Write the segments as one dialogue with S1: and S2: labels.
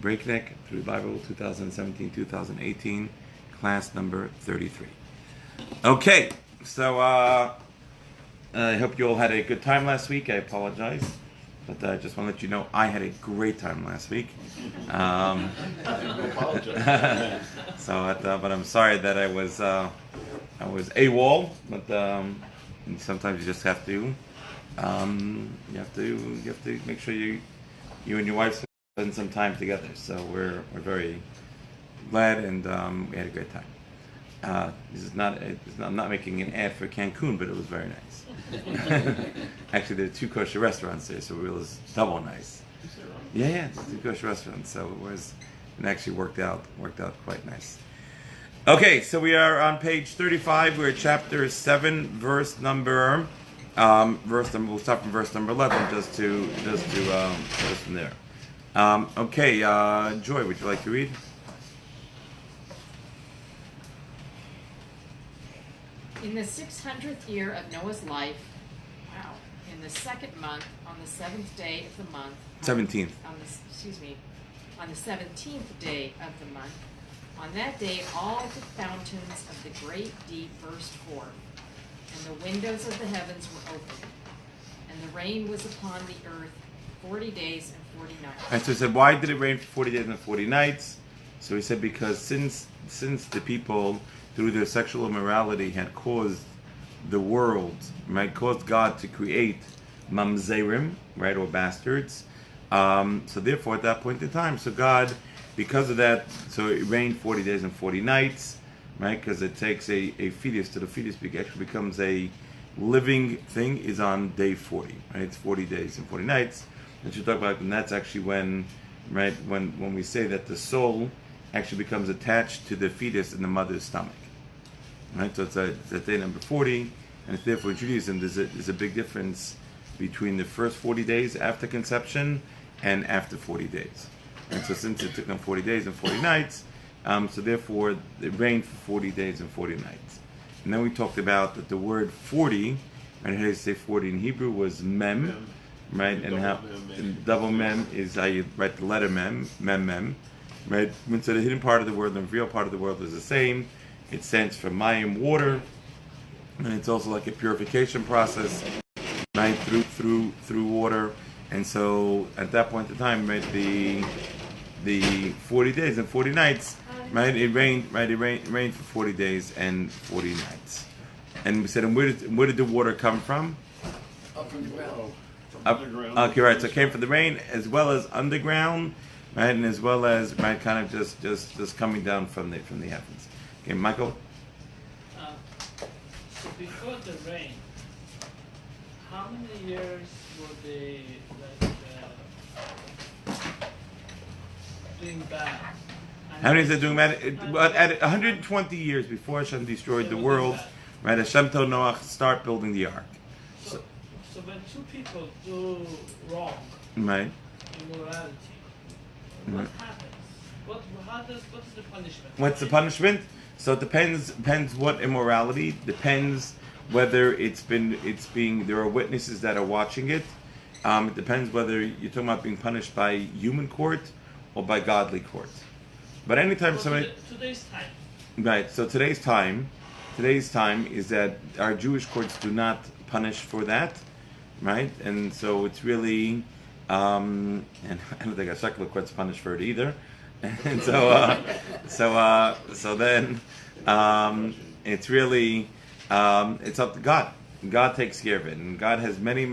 S1: Breakneck through the Bible 2017-2018, class number 33. Okay, so I hope you all had a good time last week. I apologize, but I just want to let you know I had a great time last week. But I'm sorry that I was AWOL, but sometimes you just have to. You have to make sure you and your wife spend some time together. So we're very glad, and we had a great time. I'm not making an ad for Cancun, but it was very nice. Actually, there are 2 kosher restaurants there, so it was double nice. Yeah, 2 kosher restaurants. So it actually worked out quite nice. Okay, so we are on page 35. We're at chapter 7, verse number. We'll start from verse number 11, just from there. Okay, Joy, would you like to read?
S2: In the 600th year of Noah's life, in the 2nd month, on the 7th day of the month,
S1: 17th.
S2: On the 17th day of the month, on that day all the fountains of the great deep burst forth, and the windows of the heavens were opened, and the rain was upon the earth 40 days and 40 nights.
S1: And so he said, why did it rain for 40 days and 40 nights? So he said, because since the people, through their sexual immorality, had caused the world, right, caused God to create mamzerim, right, or bastards. So therefore, at that point in time, so God, because of that, so it rained 40 days and 40 nights, right, because it takes a fetus, to the fetus actually becomes a living thing, is on day 40, right? It's 40 days and 40 nights. And you talk about, and that's actually when, right, when we say that the soul actually becomes attached to the fetus in the mother's stomach. Right, so it's at day number 40, and it's therefore in Judaism there's a big difference between the first 40 days after conception and after 40 days. And so since it took them 40 days and 40 nights, so therefore it rained for 40 days and 40 nights. And then we talked about that the word 40, and how you say 40 in Hebrew was mem, right? And how double mem is how you write the letter mem, right? And so the hidden part of the word and the real part of the word is the same. It stands for mayim, water, and it's also like a purification process, right, through water. And so at that point in time, right, the 40 days and 40 nights, right, it rained for 40 days and 40 nights. And we said, and where did the water come from?
S3: Up from the ground.
S1: Underground. Okay, right. So it came from the rain as well as underground, right, and as well as, right, kind of just coming down from the heavens. Okay, Michael?
S4: So before the rain, how many years were they doing bad?
S1: How many is it doing bad? At 120 years before Hashem destroyed the world, right, Hashem told Noah, start building the ark.
S4: So when 2 people do wrong,
S1: right,
S4: immorality, what happens? What's the punishment?
S1: What's the punishment? So it depends what immorality, depends whether there are witnesses that are watching it. It depends whether you're talking about being punished by human court or by godly court. But anytime
S4: today's time.
S1: Right, so today's time is that our Jewish courts do not punish for that, right? And so it's really, and I don't think our secular courts punish for it either. And so then it's really it's up to God. God takes care of it, and God has many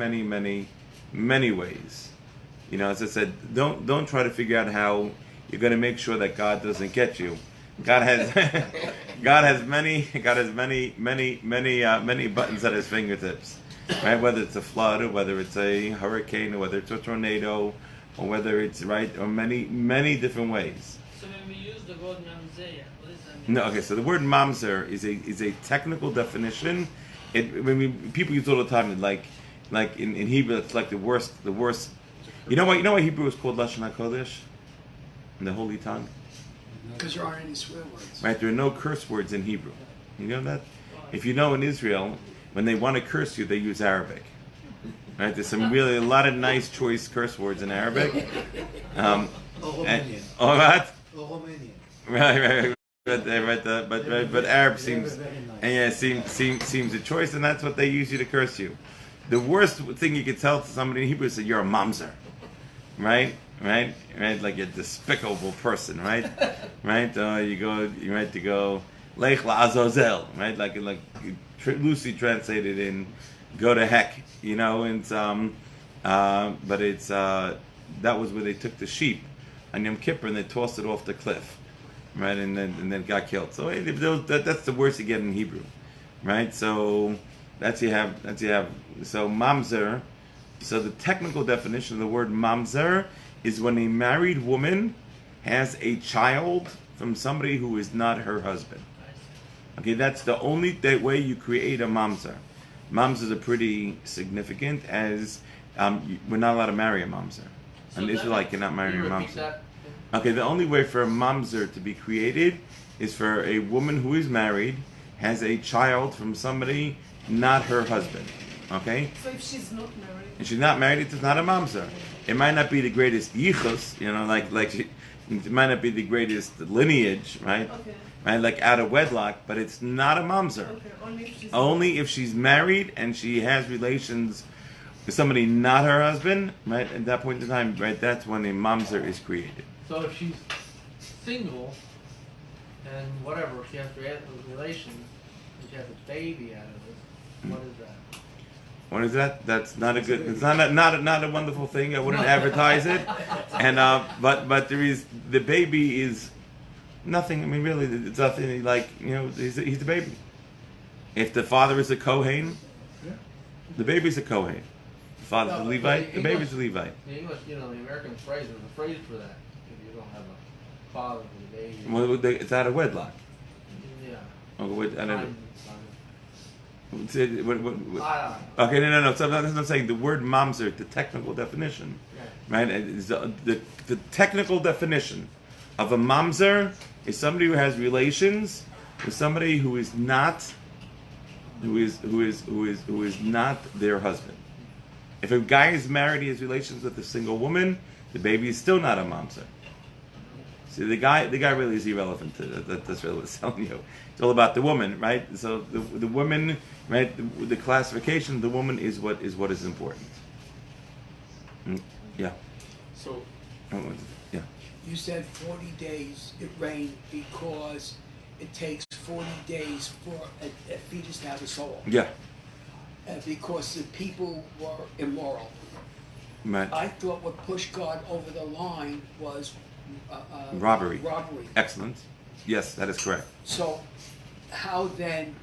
S1: ways. You know, as I said, don't try to figure out how you're going to make sure that God doesn't get you. God has many buttons at His fingertips, right? Whether it's a flood, or whether it's a hurricane, or whether it's a tornado, or whether it's right, or many different ways.
S4: So when we use the word mamzer, what does that mean?
S1: No, okay. So the word mamzer is a technical definition. People use it all the time. Like in Hebrew, it's like the worst. You know why Hebrew is called Lashon HaKodesh, the holy tongue?
S3: Because there aren't any swear words.
S1: Right. There are no curse words in Hebrew. You know that? If you know, in Israel, when they want to curse you, they use Arabic. Right? There's a lot of nice choice curse words in Arabic.
S5: Romanian.
S1: All right.
S5: Romanian.
S1: Right. But Arab seems
S5: Very nice.
S1: and yeah seems a choice, and that's what they use you to curse you. The worst thing you could tell to somebody in Hebrew is that you're a mamzer, right, like a despicable person, right. You might to go lech la'azazel, right, like loosely translated in go to heck, and but it's that was where they took the sheep on Yom Kippur and they tossed it off the cliff. Right, and then got killed. So that's the worst you get in Hebrew, right? So that's you have. So mamzer. So the technical definition of the word mamzer is when a married woman has a child from somebody who is not her husband. Okay, that's the only way you create a mamzer. Mamzers are pretty significant, as we're not allowed to marry a mamzer. An Israelite cannot marry a mamzer. Okay, the only way for a mamzer to be created is for a woman who is married, has a child from somebody not her husband. Okay?
S6: So if she's not married?
S1: And she's not married, it's not a mamzer. It might not be the greatest yichus, it might not be the greatest lineage, right?
S6: Okay.
S1: Right, like out of wedlock, but it's not a mamzer.
S6: Okay,
S1: Only if she's married and she has relations with somebody not her husband, right? At that point in time, right, that's when a mamzer is created.
S7: So if she's single and whatever, she has relations and she has a baby out of it, what is that?
S1: What is that? That's not a good. It's not a wonderful thing. I wouldn't advertise it. And but there is the baby is nothing. I mean, really, it's nothing. Like he's the baby. If the father is a Kohen, the baby's a Kohen. The father's a Levite. The baby's a Levite.
S7: The English, the American phrase, there's a phrase for that. If you don't have a father for the baby.
S1: Well, it's out of wedlock.
S7: Yeah.
S1: Okay, wait, I don't know. Okay, no. So that's what I'm saying. The word mamzer, the technical definition, right? Is the technical definition of a mamzer is somebody who has relations with somebody who is not not their husband. If a guy is married, he has relations with a single woman. The baby is still not a mamzer. See, the guy really is irrelevant. That's really what it's telling you. It's all about the woman, right? So the woman, right? The classification of the woman is what is important. Yeah.
S8: So,
S1: yeah.
S3: You said 40 days it rained because it takes 40 days for a fetus to have a soul.
S1: Yeah.
S3: Because the people were immoral.
S1: Right.
S3: I thought what pushed God over the line was
S1: robbery.
S3: Robbery.
S1: Excellent. Yes, that is correct.
S3: So, how then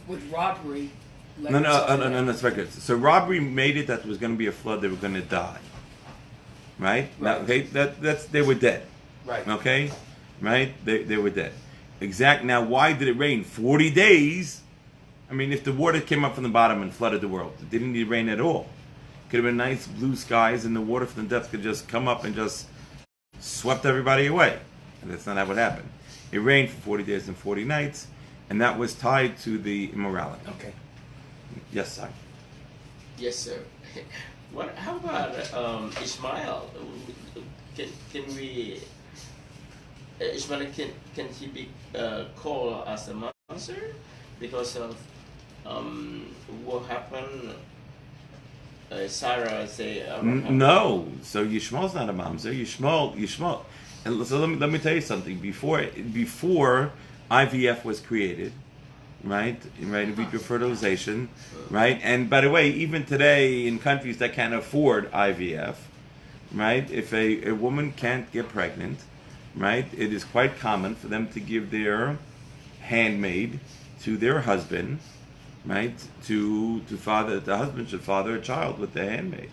S3: would robbery?
S1: No, that's very good. So robbery made it that there was going to be a flood. They were going to die. Right. Now, okay. That's they were dead.
S3: Right.
S1: Okay. Right. They were dead. Exact. Now, why did it rain 40 days? I mean, if the water came up from the bottom and flooded the world, it didn't need rain at all. Could have been nice blue skies, and the water from the depths could just come up and just swept everybody away. And that's not how it happened. It rained for 40 days and 40 nights, and that was tied to the immorality.
S3: Okay.
S1: Yes, sir.
S8: yes, sir. How about Ishmael? Can we? Ishmael can he be called as a monster because of what happened? Sarah say
S1: no. So Yishmael's not a mamzer. Yishmael. And so let me tell you something. Before IVF was created, right? In vitro fertilization, right? And by the way, even today in countries that can't afford IVF, right? If a woman can't get pregnant, right? It is quite common for them to give their handmaid to their husband. Right, to father, the husband should father a child with the handmaid.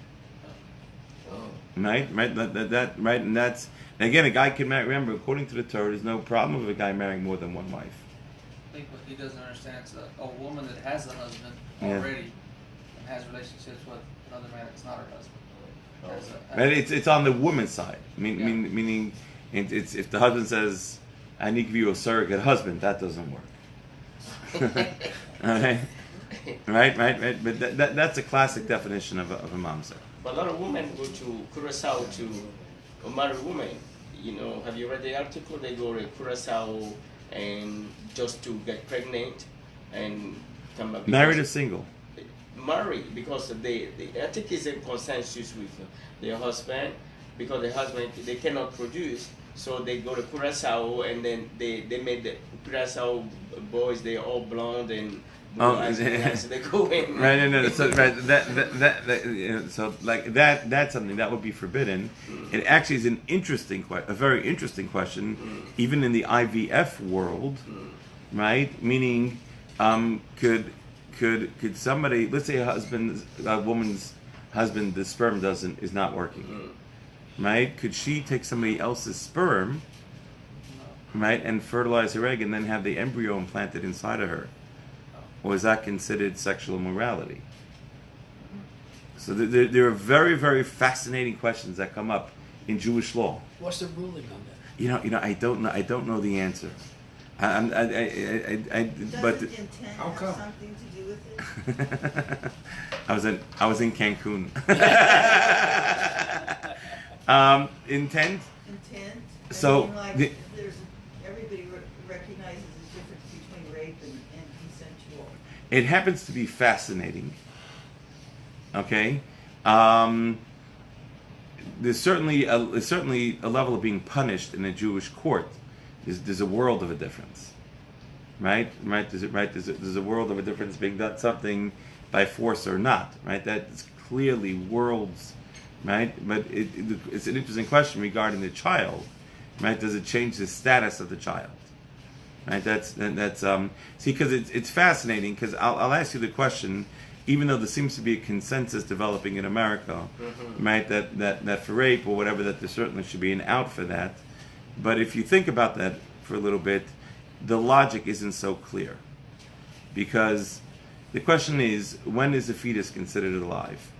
S1: Right, right, and that's, and again, a guy can marry. Remember, according to the Torah, there's no problem with a guy marrying more than one wife.
S9: I think what he doesn't understand is a woman that has a husband already and has relationships with another man that's not her husband.
S1: Right, it's on the woman's side. Meaning, it's if the husband says, "I need to give you a surrogate husband," that doesn't work. Okay. Right. But that's a classic definition of a mamzer.
S8: But a lot of women go to Curacao to a married woman, have you read the article? They go to Curacao and just to get pregnant and come back.
S1: Married or single?
S8: Married, because I think it's in consensus with their husband, because the husband, they cannot produce, so they go to Curacao, and then they made the Curacao boys, they're all blonde and so they go in.
S1: Right, no. So so like that's something that would be forbidden. It actually is a very interesting question, even in the IVF world, right? Meaning, could somebody, let's say a woman's husband, the sperm is not working, right? Could she take somebody else's sperm, right, and fertilize her egg and then have the embryo implanted inside of her? Or is that considered sexual immorality? So there are very, very fascinating questions that come up in Jewish law.
S3: What's the ruling on that?
S1: I don't know. I don't know the answer.
S5: Does
S1: But
S5: intent
S3: How
S5: have
S3: come?
S5: something to do with it?
S1: I was in Cancun. Intent.
S5: Intent?
S1: So,
S5: I mean, like,
S1: the-
S5: everybody recognizes the difference between rape and consensual.
S1: It happens to be fascinating. Okay, there's certainly a level of being punished in a Jewish court. There's a world of a difference, right? There's a world of a difference being done something by force or not, right? That's clearly worlds, right? But it's an interesting question regarding the child, right? Does it change the status of the child? Right, that's see, because it's fascinating. Because I'll ask you the question, even though there seems to be a consensus developing in America, right, that for rape or whatever, that there certainly should be an out for that. But if you think about that for a little bit, the logic isn't so clear, because the question is, when is the fetus considered alive?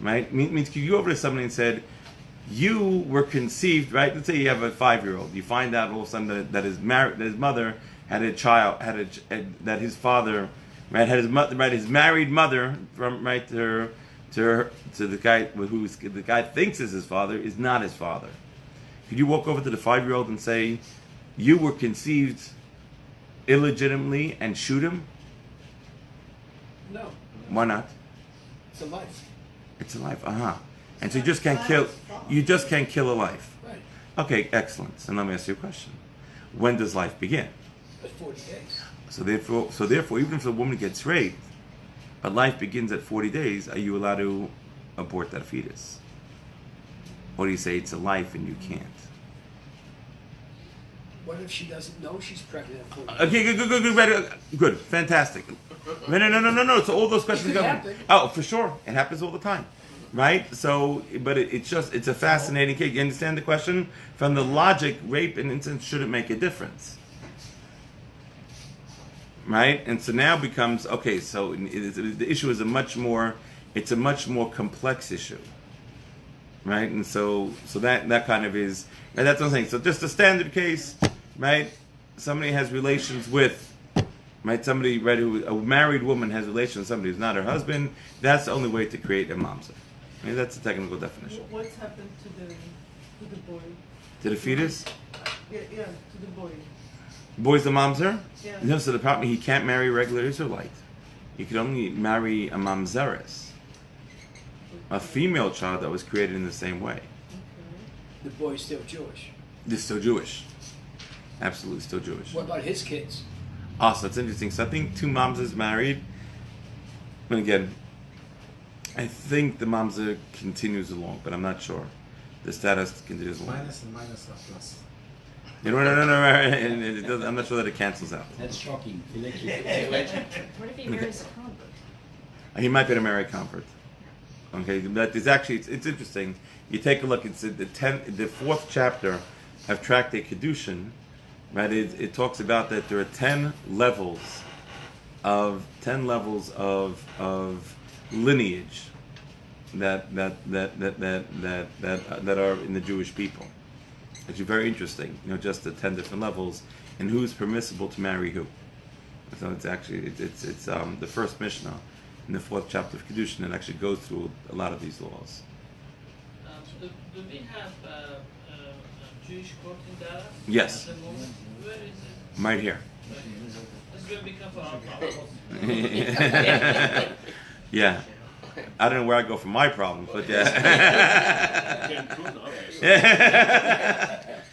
S1: Right, means could you go over to somebody and said, you were conceived, right? Let's say you have a 5-year-old. You find out all of a sudden that his mother had a child, that his father, right, had his mother, right, his married mother, from right to the guy the guy thinks is his father, is not his father. Could you walk over to the 5-year-old and say, you were conceived illegitimately, and shoot him?
S3: No,
S1: Why not?
S3: it's a life.
S1: It's a life. And so you just can't kill. You just can't kill a life.
S3: Right.
S1: Okay, excellent. So let me ask you a question. When does life begin?
S3: At 40 days.
S1: So therefore, even if a woman gets raped, but life begins at 40 days, are you allowed to abort that fetus? Or do you say it's a life and you can't?
S3: What if she doesn't know she's pregnant at 40 days?
S1: Okay, good, fantastic. No. So all those questions
S3: It could
S1: go.
S3: happen.
S1: Oh, for sure, it happens all the time, right? So, but it's a fascinating case. You understand the question? From the logic, rape and incest shouldn't make a difference, right? And so now becomes okay. So the issue is a much more complex issue, right? And so that kind of is, and that's what I'm saying. So just a standard case, right? Somebody has relations with. Right, somebody, right, a married woman has relations with somebody who's not her husband. That's the only way to create a mamzer. I mean, that's the technical definition.
S6: What's happened to the boy?
S1: To the fetus,
S6: Yeah, to the boy.
S1: boy's the mamzer.
S6: Yeah.
S1: No, so the problem, he can't marry a regular Israelite. He could only marry a mamzeres, a female child that was created in the same way.
S3: The boy's still Jewish.
S1: They're still Jewish, absolutely still Jewish.
S3: What about his kids?
S1: Also, it's interesting. So I think 2 mamzers married. And again, I think the mamzer continues along, but I'm not sure. The status continues along.
S7: Minus and minus are plus.
S1: You know, no. I'm not sure that it cancels out.
S10: That's shocking.
S2: What if he marries a convert?
S1: He might be an American convert. Okay, but it's interesting. You take a look. It's the 4th chapter of Tractate Kedushin. Right, it talks about that there are 10 levels of lineage that are in the Jewish people. It's very interesting, just the 10 different levels and who's permissible to marry who. So it's actually it's the first Mishnah in the 4th chapter of Kedushin that actually goes through a lot of these laws.
S4: Do we have a Jewish court in Dallas?
S1: Yes.
S4: At the moment? Where is it?
S1: Right here.
S4: That's where we come from our problem.
S1: Yeah. I don't know where I go for my problems, but yeah.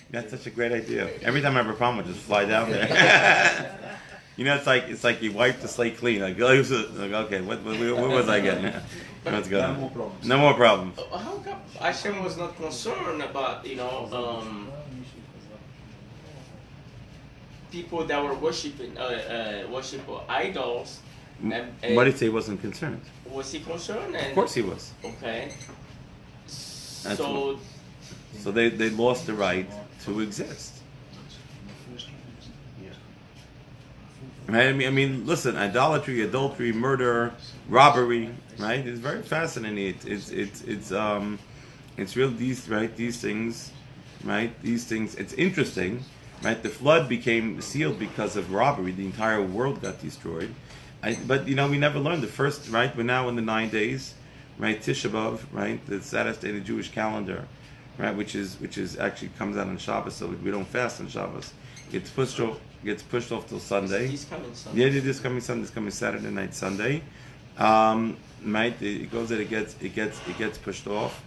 S1: That's such a great idea. Every time I have a problem, I just fly down there. You know, it's like you wipe the slate clean. Like, okay, what was I getting? What's going on? No more problems.
S8: How come Hashem was not concerned about, people that were worshiping idols?
S1: Why did he say he wasn't concerned?
S8: Was he concerned?
S1: Of course he was.
S8: Okay.
S1: That's
S8: So,
S1: So they lost the right to exist. Right? I mean, listen, idolatry, adultery, murder, robbery, right? It's very fascinating. It's real. These things, right? These things. It's interesting, right? The flood became sealed because of robbery. The entire world got destroyed. But we never learned the first. Right? We're now in the 9 days, right? Tisha B'av, right? The saddest day in the Jewish calendar, right? Which is actually comes out on Shabbos, so we don't fast on Shabbos. Gets pushed off till Sunday.
S8: he's coming Sunday.
S1: Yeah, this coming Sunday. This coming Saturday night, Sunday. Right? It goes that it gets pushed off.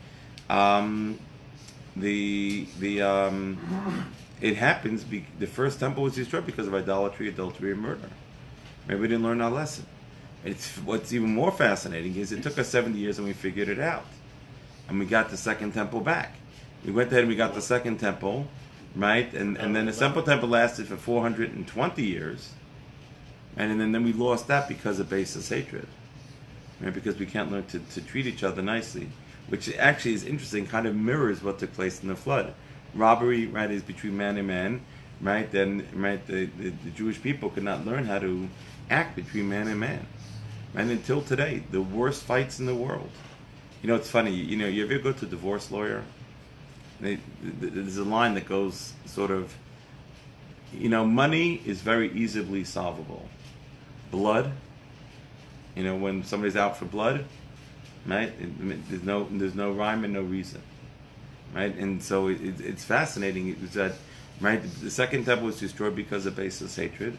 S1: It happens. The first temple was destroyed because of idolatry, adultery, and murder. Maybe we didn't learn our lesson. What's even more fascinating is it took us 70 years and we figured it out, and we got the second temple back. We went ahead and we got the second temple, right? And then the second temple lasted for 420 years, and then we lost that because of baseless hatred, right? Because we can't learn to treat each other nicely, which actually is interesting. Kind of mirrors what took place in the flood. Robbery, right, is between man and man, right? Then, right, the Jewish people could not learn how to act between man and man. And until today, the worst fights in the world. It's funny. You ever go to a divorce lawyer? There's a line that goes sort of, money is very easily solvable. Blood, when somebody's out for blood, right? There's no rhyme and no reason, right? And so it's fascinating. Is that, right? The second temple was destroyed because of baseless hatred.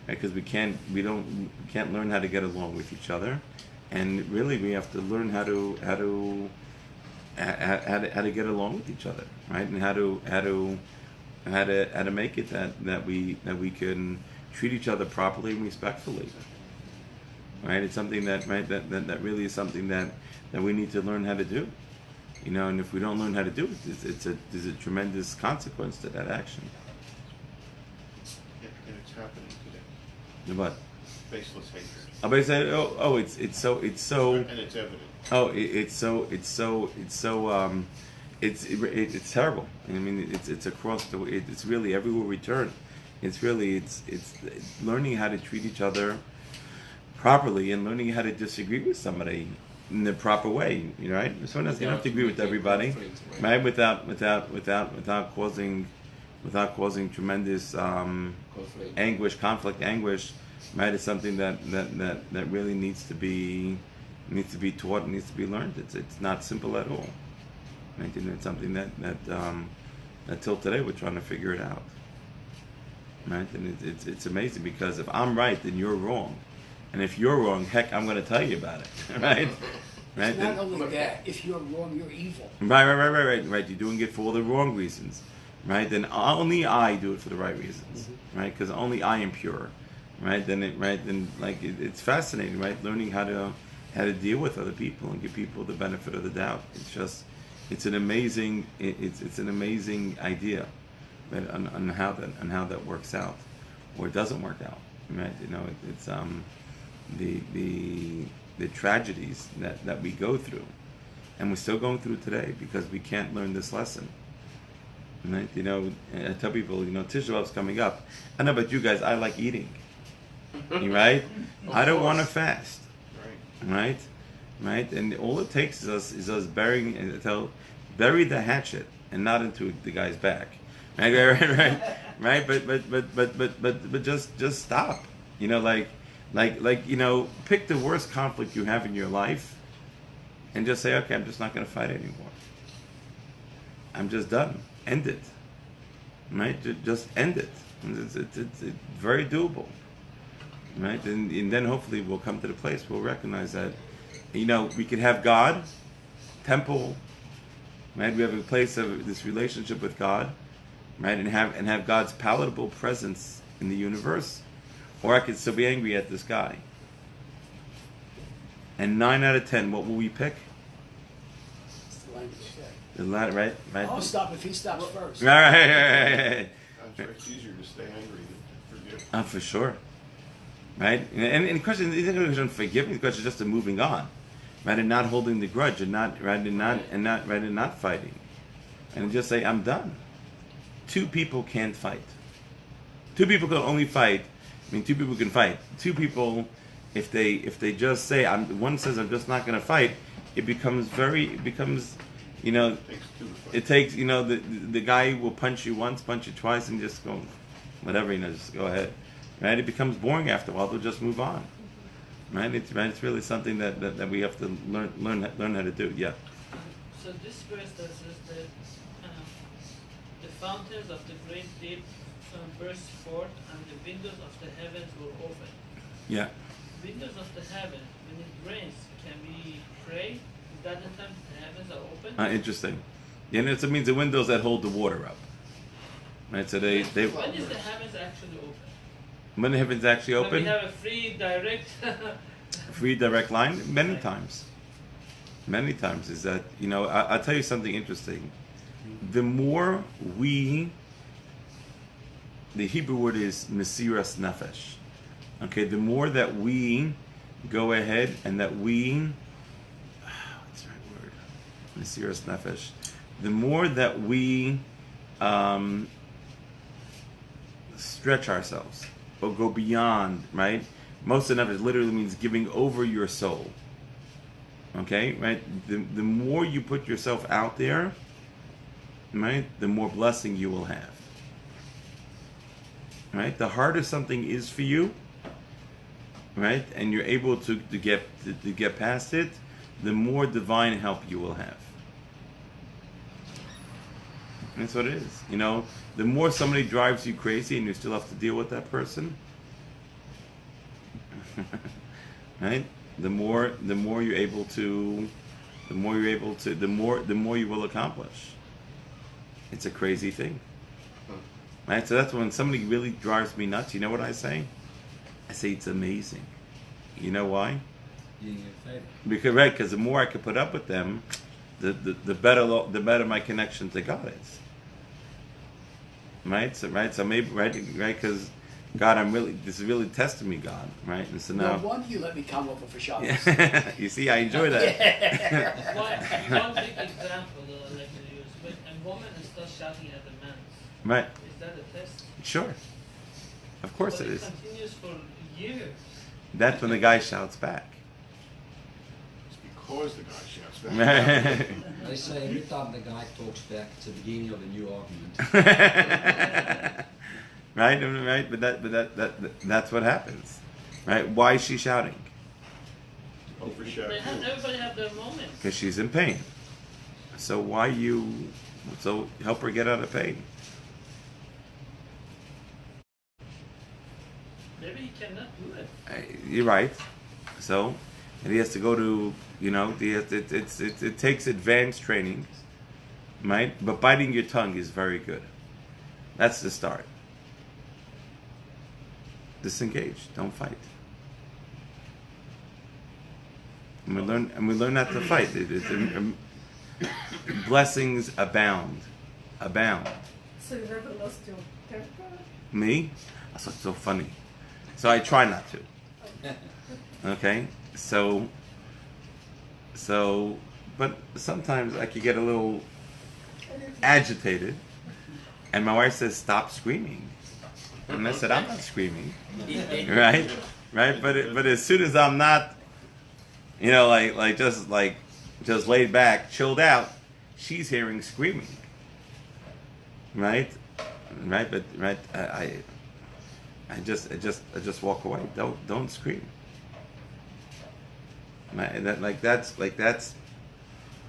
S1: Because we can't learn how to get along with each other, and really we have to learn how to get along with each other, right? And how to make it that we can treat each other properly and respectfully, right? It's something that that really is something that we need to learn how to do, And if we don't learn how to do it, there's a tremendous consequence to that action.
S10: And it's happening today.
S1: What?
S10: Baseless hatred.
S1: It's so.
S10: And it's evident.
S1: It's terrible. I mean, it's across the. It's really everywhere we turn. It's learning how to treat each other properly and learning how to disagree with somebody in the proper way. Right? Someone doesn't have to agree with everybody, right? Without causing tremendous conflict, anguish, right? It's something that really needs to be taught and needs to be learned. It's not simple at all. Right? And it's something that till today we're trying to figure it out. Right? And it's amazing because if I'm right, then you're wrong, and if you're wrong, heck, I'm going to tell you about it. Right? Right?
S3: It's not only that, if you're wrong, you're evil.
S1: Right. You're doing it for all the wrong reasons. Right, then only I do it for the right reasons, right? Because only I am pure, right? Then it's fascinating, right? Learning how to deal with other people and give people the benefit of the doubt. It's an amazing idea, right? On how that works out, or it doesn't work out, right? It's the tragedies that we go through, and we're still going through today because we can't learn this lesson. Right? I tell people, Tisha B'av's coming up. I know about you guys, I like eating. Right? I don't want to fast. Right? And all it takes is us bury the hatchet and not into the guy's back. Right? But just stop. Pick the worst conflict you have in your life and just say, okay, I'm just not going to fight anymore. I'm just done. End it. Right? Just end it. It's very doable. Right? And then hopefully we'll come to the place we'll recognize that, we could have God, temple, right? We have a place of this relationship with God, right? And have God's palatable presence in the universe. Or I could still be angry at this guy. And 9 out of 10, what will we pick?
S3: It's the language.
S1: Right?
S3: I'll stop if he stops first.
S1: Right.
S10: It's easier to stay angry than to forgive.
S1: Oh, for sure. Right? And the question isn't a question of forgiving, the question is just of moving on. Right? And not holding the grudge and not fighting. And just say, I'm done. 2 people can't fight. 2 people can only fight. 2 people can fight. 2 people, if they just say, one says I'm just not gonna fight, it becomes it takes, the guy will punch you once, punch you twice, and just go, whatever, just go ahead. Right? It becomes boring after a while. They'll just move on. Right? It's really something that we have to learn how to do. Yeah.
S4: So this verse that says that the fountains of the great deep burst forth, and the windows of the heavens were open.
S1: Yeah.
S4: Windows of the heaven, when it rains, can we pray? Is that the time the heavens are open?
S1: Interesting. Yeah, and it means the windows that hold the water up. Right. So they.
S4: When is the heavens actually open?
S1: When the heavens actually
S4: When
S1: open.
S4: we have a free
S1: direct line. Many times. Many times is that I'll tell you something interesting. The more the Hebrew word is mesiras nefesh. Okay, the more that we go ahead and that we, what's the right word? Mesiras nefesh. The more that we stretch ourselves or go beyond, right? Most of nefesh literally means giving over your soul. Okay, right? The more you put yourself out there, right, the more blessing you will have. Right? The harder something is for you, right, and you're able to get past it, the more divine help you will have. And that's what it is. The more somebody drives you crazy and you still have to deal with that person, right? The more you're able to, the more you will accomplish. It's a crazy thing. Right? So that's when somebody really drives me nuts. You know what I say? I say it's amazing. You know why? Because the more I can put up with them, the better my connection to God is. Right? So maybe because God, this is really testing me, God, right? And so now.
S3: No wonder you let me come over for shopping.
S1: You see, I enjoy that.
S4: One big example that I like to use: when a woman starts shouting at a man,
S1: right?
S4: Is that a test?
S1: Sure. Of course it is.
S4: It continues for years.
S1: That's when the guy shouts back.
S10: It's because the guy shouts back.
S11: They say every time the guy talks back, it's the beginning of a new argument.
S1: Right, but that's what happens, right? Why is she shouting?
S10: Overshadowed.
S4: Everybody have their moments.
S1: Because she's in pain. So help her get out of pain.
S4: Maybe he cannot do it.
S1: You're right. So, and he has to go to, it takes advanced training, right? But biting your tongue is very good. That's the start. Disengage. Don't fight. And we learn not to fight. Blessings abound.
S6: So you never lost your temper?
S1: Me? That's what's so funny. So I try not to. Okay? So, but sometimes I could get a little agitated, and my wife says, "Stop screaming." And I said, "I'm not screaming." Right? But as soon as I'm not, just laid back, chilled out, she's hearing screaming. Right? But I just walk away. Don't scream. That's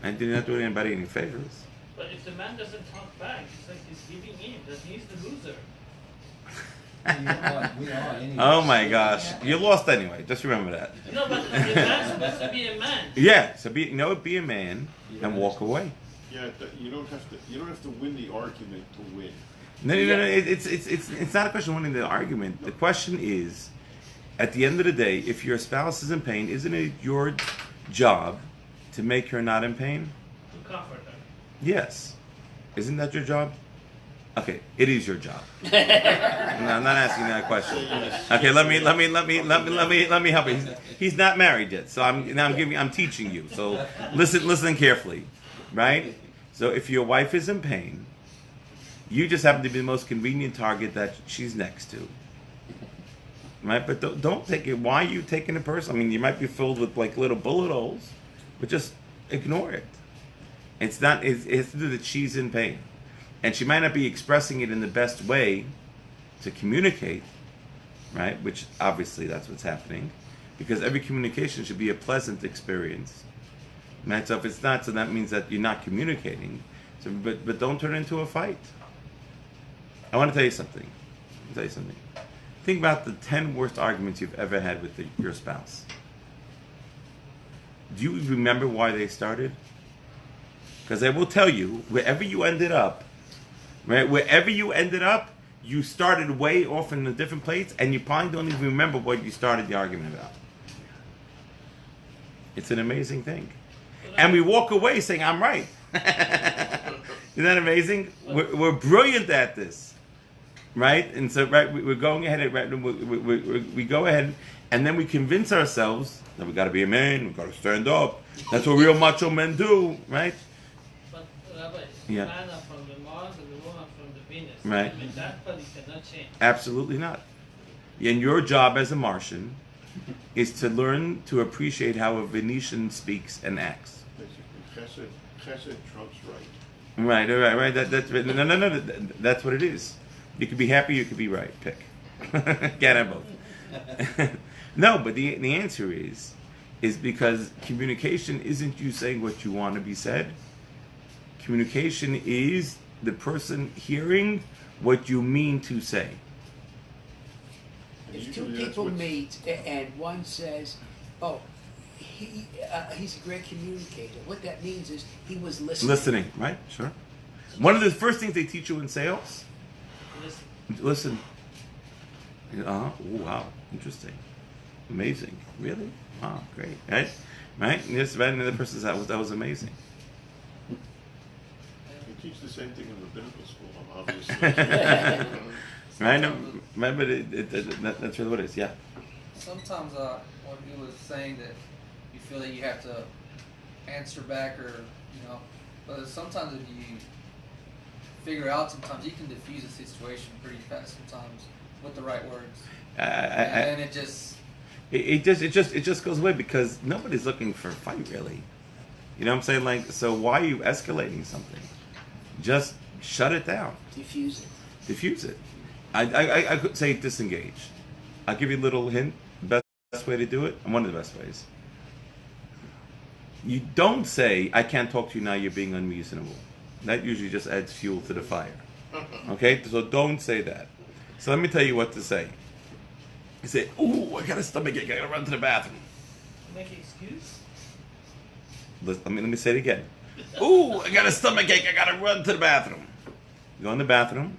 S1: I do not do anybody any favors.
S4: But if the man doesn't talk back, it's like he's giving in, that he's the loser.
S11: We are anyway.
S1: Oh my gosh, you're lost anyway. Just remember that.
S4: No, but the man's supposed to be a man.
S1: Yeah, so be a man and walk away.
S10: Yeah, you don't have to win the argument to win.
S1: No. It's not a question of winning the argument. The question is, at the end of the day, if your spouse is in pain, isn't it your job to make her not in pain?
S4: To comfort her.
S1: Yes. Isn't that your job? Okay, it is your job. No, I'm not asking that question. Okay, let me help you. He's not married yet, so I'm teaching you. So listen carefully, right? So if your wife is in pain, you just happen to be the most convenient target that she's next to, right? But don't take it. Why are you taking it personal? I mean, you might be filled with like little bullet holes, but just ignore it. It's not. It has to do that she's in pain. And she might not be expressing it in the best way to communicate, right? Which obviously that's what's happening, because every communication should be a pleasant experience, right? So if it's not, so that means that you're not communicating. So, but don't turn it into a fight. I want to tell you something. Think about the 10 worst arguments you've ever had with your spouse. Do you remember why they started? Because I will tell you, wherever you ended up, right? Wherever you ended up, you started way off in a different place, and you probably don't even remember what you started the argument about. It's an amazing thing. And we walk away saying, I'm right. Isn't that amazing? We're brilliant at this, right? And so, right, we're going ahead, right, we go ahead, and then we convince ourselves that we got to be a man, we got to stand up. That's what real macho men do, right?
S4: But Rabbi,
S1: Yeah.
S4: the man are from the Mars and the woman from the Venus.
S1: Right.
S4: I mean, that part you cannot change.
S1: Absolutely not. And your job as a Martian is to learn to appreciate how a Venetian speaks and acts.
S10: Basically, chesed trumps right.
S1: Right. No. That's what it is. You could be happy, you could be right. Pick. Can't have both. No, but the answer is because communication isn't you saying what you want to be said. Communication is the person hearing what you mean to say.
S3: If two
S10: Usually that's
S3: people
S10: what's-
S3: meet and one says, "Oh, he's a great communicator," what that means is he was listening.
S1: Listening, right? Sure. One of the first things they teach you in sales, listen. Oh, wow, interesting, amazing, really? Wow, great, right? Right? Yes, right. And the other person says that was amazing.
S10: They teach the same thing in rabbinical school, obviously.
S1: Right? No, right, but that's really what it is. Yeah.
S9: Sometimes when he was saying that you feel that you have to answer back, or but sometimes if you figure out, sometimes you can diffuse a situation pretty fast. Sometimes with the right words, and it just goes away because nobody's looking for a fight, really. You know what I'm saying? Like, so why are you escalating something? Just shut it down.
S3: Diffuse it.
S1: Diffuse it. I could say disengage. I'll give you a little hint. The best way to do it, and one of the best ways. You don't say, I can't talk to you now, you're being unreasonable. That usually just adds fuel to the fire. Okay? So don't say that. So let me tell you what to say. You say, ooh, I got a stomachache, I gotta run to the bathroom.
S4: Make an excuse?
S1: Let me say it again. Ooh, I got a stomachache, I gotta run to the bathroom. You go in the bathroom.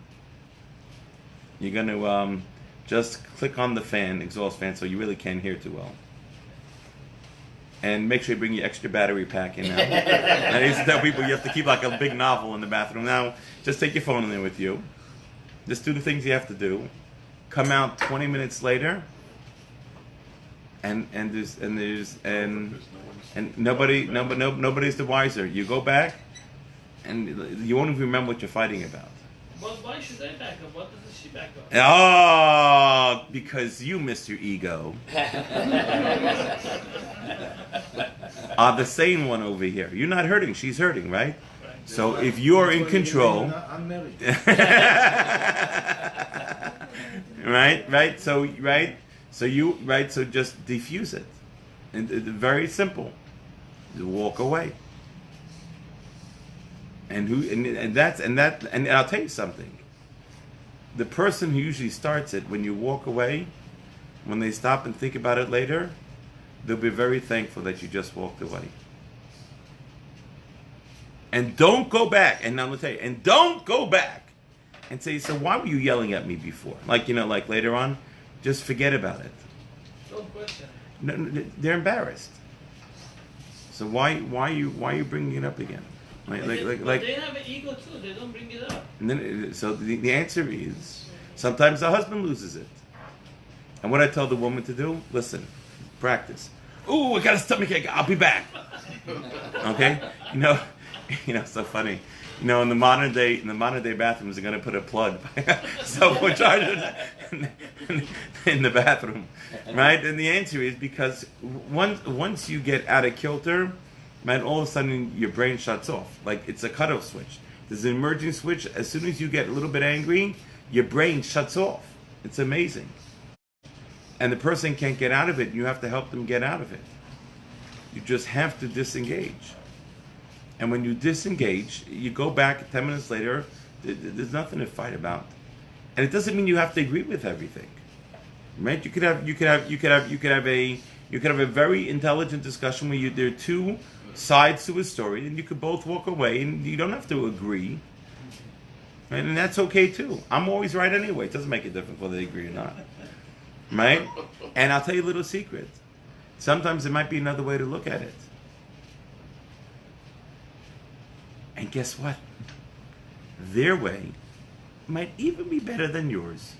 S1: You're going to just click on the fan, exhaust fan, so you really can't hear too well. And make sure you bring your extra battery pack in now. I used to tell people you have to keep like a big novel in the bathroom. Now, just take your phone in there with you. Just do the things you have to do. Come out 20 minutes later, and nobody's the wiser. You go back, and you won't even remember what you're fighting about.
S4: Well, why should I back up? What does she back up?
S1: Oh, because you, Mr. Ego, are the sane one over here. You're not hurting, she's hurting, right? So if you're in control,
S10: I'm married.
S1: right, so just diffuse it, and very simple. Just walk away. And I'll tell you something. The person who usually starts it, when you walk away, when they stop and think about it later, they'll be very thankful that you just walked away. And don't go back. And I'm gonna tell you, and don't go back and say, so why were you yelling at me before? Like later on, just forget about it.
S4: Don't question.
S1: No, they're embarrassed. So why are you bringing it up again?
S4: But they have an ego too. They don't bring it up.
S1: And then, so the answer is, sometimes the husband loses it. And what I tell the woman to do, listen, practice. Ooh, I got a stomachache. I'll be back. Okay, so funny. In the modern day bathrooms, they're gonna put a plug, cell charger in the bathroom, right? And the answer is because once you get out of kilter, man, all of a sudden your brain shuts off. Like it's a cutoff switch. There's an emerging switch. As soon as you get a little bit angry, your brain shuts off. It's amazing. And the person can't get out of it. You have to help them get out of it. You just have to disengage. And when you disengage, you go back 10 minutes later, there's nothing to fight about. And it doesn't mean you have to agree with everything. Right? You could have a very intelligent discussion where there are two sides to a story, and you could both walk away, and you don't have to agree. Right? And that's okay too. I'm always right anyway. It doesn't make a difference whether they agree or not. Right? And I'll tell you a little secret. Sometimes there might be another way to look at it. And guess what? Their way might even be better than yours.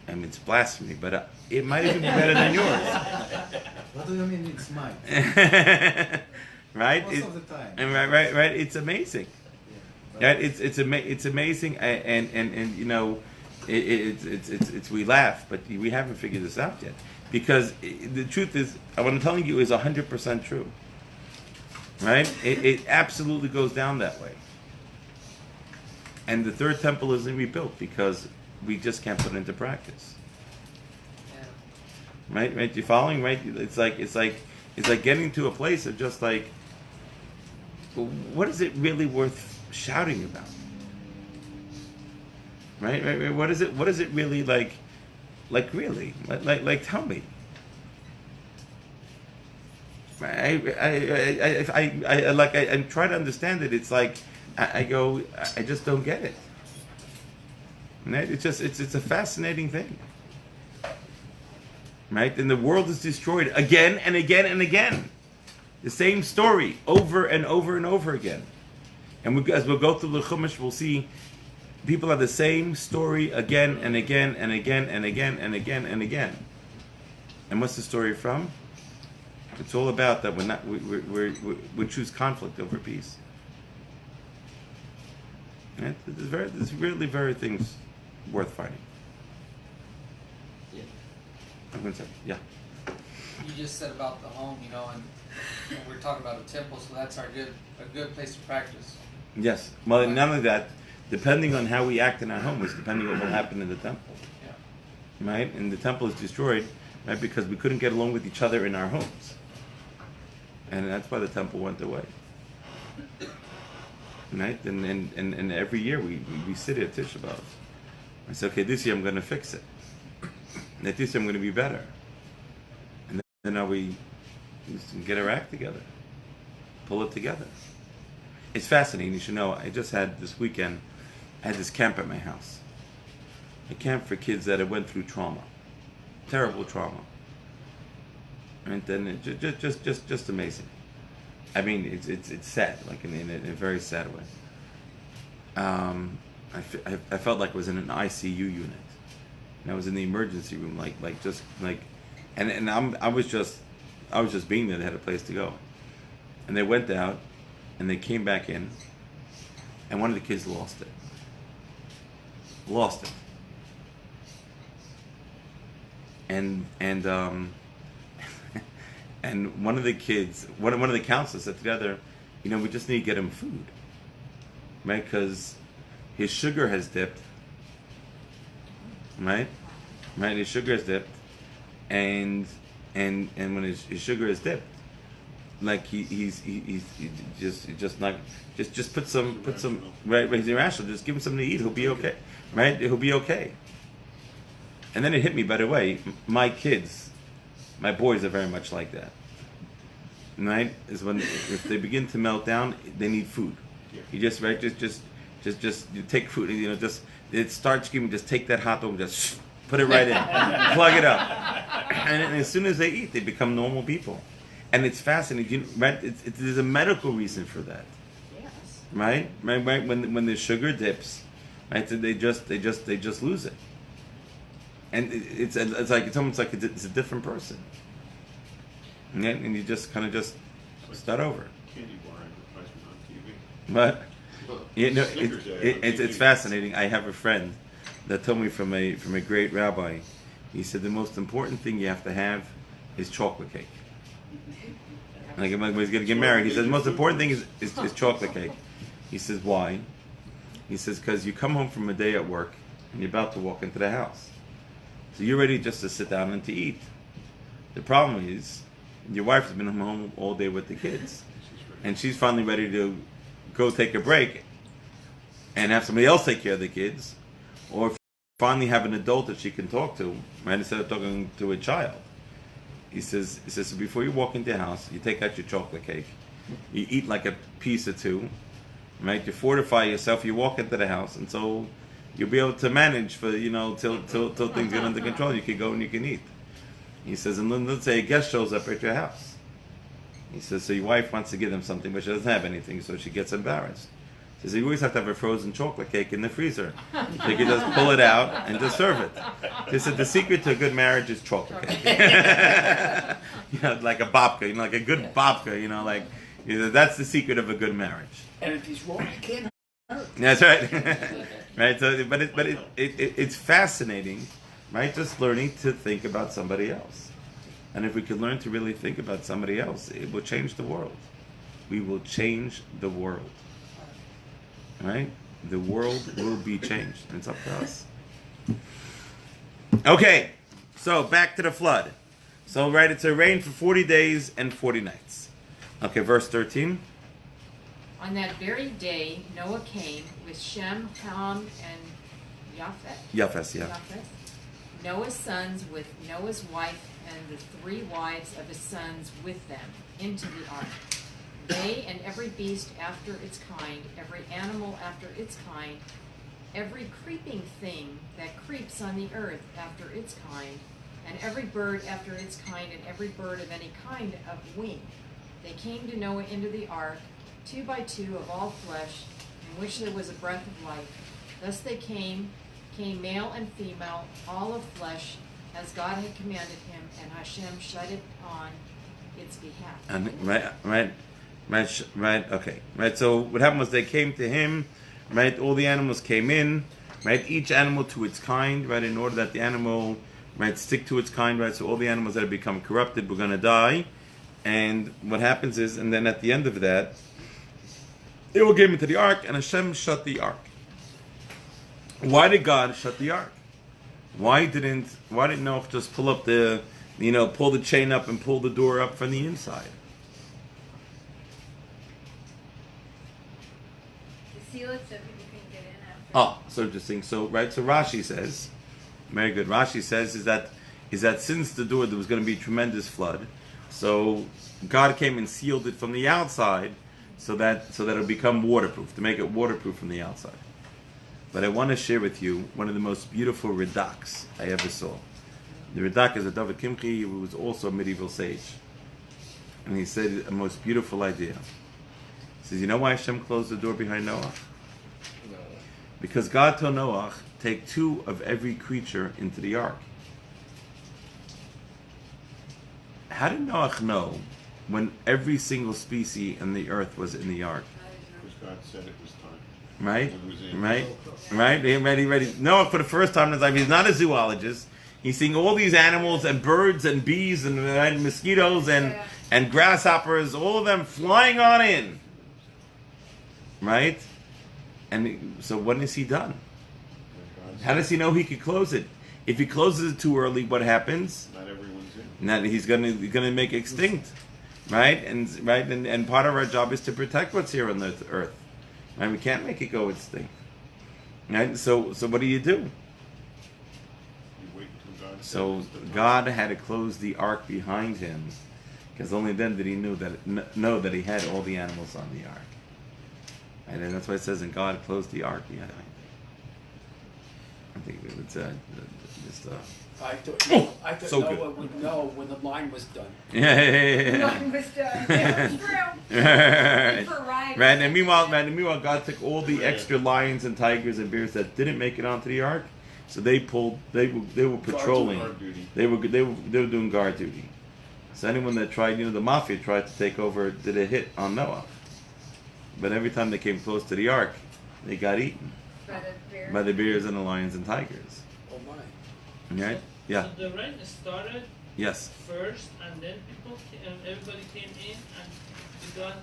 S1: I mean, it's blasphemy, but it might even be better than yours.
S12: What do you mean it's mine?
S1: Right?
S12: Most of the time.
S1: And right. It's amazing. Yeah, right? It's amazing, and it's we laugh, but we haven't figured this out yet. Because the truth is, what I'm telling you is 100% true. Right? It absolutely goes down that way. And the third temple isn't rebuilt because we just can't put it into practice.
S7: Yeah.
S1: Right? You're following? Right? It's like getting to a place of just like, what is it really worth shouting about? Right? What is it really like really? Like tell me. I try to understand it. It's like I just don't get it. Right? It's a fascinating thing. Right? And the world is destroyed again and again and again. The same story over and over and over again. And as we'll go through the Chumash, we'll see people have the same story again and again and again and again and again and again. And what's the story from? It's all about that we choose conflict over peace. Right? There's really very things worth fighting.
S8: Yeah.
S1: I'm going to say, yeah.
S9: You just said about the home, and we're talking about a temple, so that's a good place to practice.
S1: Yes. Well, and not only that, depending on how we act in our home is depending on what will happen in the temple.
S9: Yeah.
S1: Right? And the temple is destroyed, right, because we couldn't get along with each other in our homes. And that's why the temple went away. Right? And every year we sit at Tisha B'Av. I say, okay, this year I'm going to fix it. This year I'm going to be better. And then now we get our act together. Pull it together. It's fascinating. You should know, I just had this weekend, I had this camp at my house. A camp for kids that have went through trauma. Terrible trauma. And then it just amazing. I mean, it's sad, like in a very sad way. I felt like I was in an ICU unit, and I was in the emergency room, and I was just being there. They had a place to go, and they went out, and they came back in, and one of the kids lost it. And and one of the kids, one of the counselors said together, we just need to get him food, right? Because his sugar has dipped, right? His sugar has dipped, and when his sugar has dipped, like he's just not just put some right. He's irrational. Just give him something to eat. He'll be okay. Right? He'll be okay. And then it hit me. By the way, my kids, my boys are very much like that. Right? Is when if they begin to melt down, they need food. You just you take food and just it starts screaming. Just take that hot dog, just put it right in, plug it up, and as soon as they eat, they become normal people. And it's fascinating, right? There's a medical reason for that.
S2: Yes.
S1: Right? When the sugar dips, right? So they just lose it, and it's almost like it's a different person. Right? And you just kind of just start over.
S10: Candy bar advertisement on TV.
S1: But
S10: Snickers
S1: it's fascinating. I have a friend that told me from a great rabbi. He said the most important thing you have to have is chocolate cake. Like when he's going to get married, he says the most important thing is chocolate cake. He says why? He says because you come home from a day at work and you're about to walk into the house, so you're ready just to sit down and to eat. The problem is your wife has been home all day with the kids, and she's finally ready to go take a break and have somebody else take care of the kids, or finally have an adult that she can talk to, right, instead of talking to a child. He says, so before you walk into the house, you take out your chocolate cake, you eat like a piece or two, right? You fortify yourself. You walk into the house, and so you'll be able to manage for till things get under control. You can go and you can eat. He says, and then let's say a guest shows up at your house. He says, so your wife wants to give them something, but she doesn't have anything, so she gets embarrassed. He says, you always have to have a frozen chocolate cake in the freezer. So you can just pull it out and just serve it. He said, the secret to a good marriage is chocolate cake. Like a babka, like a good babka, that's the secret of a good marriage.
S3: And if he's wrong, it can't hurt.
S1: That's right. Right. So, but it's fascinating, right? Just learning to think about somebody else. And if we could learn to really think about somebody else, it will change the world. We will change the world. Right? The world will be changed. It's up to us. Okay, so back to the flood. So, right, it's a rain for 40 days and 40 nights. Okay, verse 13.
S2: On that very day, Noah came with Shem, Ham, and
S1: Japheth, yeah.
S2: Japheth, Noah's sons with Noah's wife and the 3 wives of his sons with them into the ark. They and every beast after its kind, every animal after its kind, every creeping thing that creeps on the earth after its kind, and every bird after its kind, and every bird of any kind of wing. They came to Noah into the ark, 2 by 2 of all flesh, in which there was a breath of life. Thus they came male and female, all of flesh, as God had commanded him, and Hashem shut it on its behalf.
S1: And right, okay. Right, so what happened was they came to him, right, all the animals came in, right, each animal to its kind, right, in order that the animal, right, stick to its kind, right, so all the animals that have become corrupted were going to die, and what happens is, and then at the end of that, they all came into the ark, and Hashem shut the ark. Why did God shut the ark? Why didn't Noah just pull up pull the chain up and pull the door up from the inside?
S6: Seal it so people can get in after.
S1: Oh, so interesting. So Rashi says, very good. Rashi says is that since the door there was going to be a tremendous flood, so God came and sealed it from the outside, so that it'll become waterproof, to make it waterproof from the outside. But I want to share with you one of the most beautiful Radaks I ever saw. The Radak is a David Kimchi, who was also a medieval sage, and he said a most beautiful idea. He says, you know why Hashem closed the door behind Noah?
S8: No.
S1: Because God told Noah, take 2 of every creature into the ark. How did Noah know when every single species in the earth was in the ark?
S10: Because God said it was time.
S1: Right?
S10: When it was in.
S1: Right? Ready. Noah, for the first time in his life, he's not a zoologist. He's seeing all these animals and birds and bees and mosquitoes and grasshoppers, all of them flying on in. Right? And so what has he done? How does he know he could close it? If he closes it too early, what happens?
S10: Not everyone's in.
S1: Now he's gonna make it extinct. right? And part of our job is to protect what's here on the earth. Right? We can't make it go extinct. Right? So what do?
S10: You wait until God
S1: So
S10: says the
S1: God had to close the ark behind him, because only then did he know that he had all the animals on the ark. And that's why it says, and God closed the ark behind him. I think it's just
S3: I thought
S1: So
S3: Noah
S1: good.
S3: would know when the line was done.
S1: yeah.
S6: Nothing was done. Yeah, it's true.
S1: Right.
S6: For Ryan.
S1: And meanwhile, God took all the extra lions and tigers and bears that didn't make it onto the ark. So they were patrolling.
S10: guard duty.
S1: They were doing guard duty. So anyone that tried, the mafia tried to take over, did a hit on Noah. But every time they came close to the ark, they got eaten by the bears and the lions and tigers.
S3: Oh my.
S1: Right? Yeah.
S4: So the rain started
S1: Yes.
S4: first, and then everybody came in, and God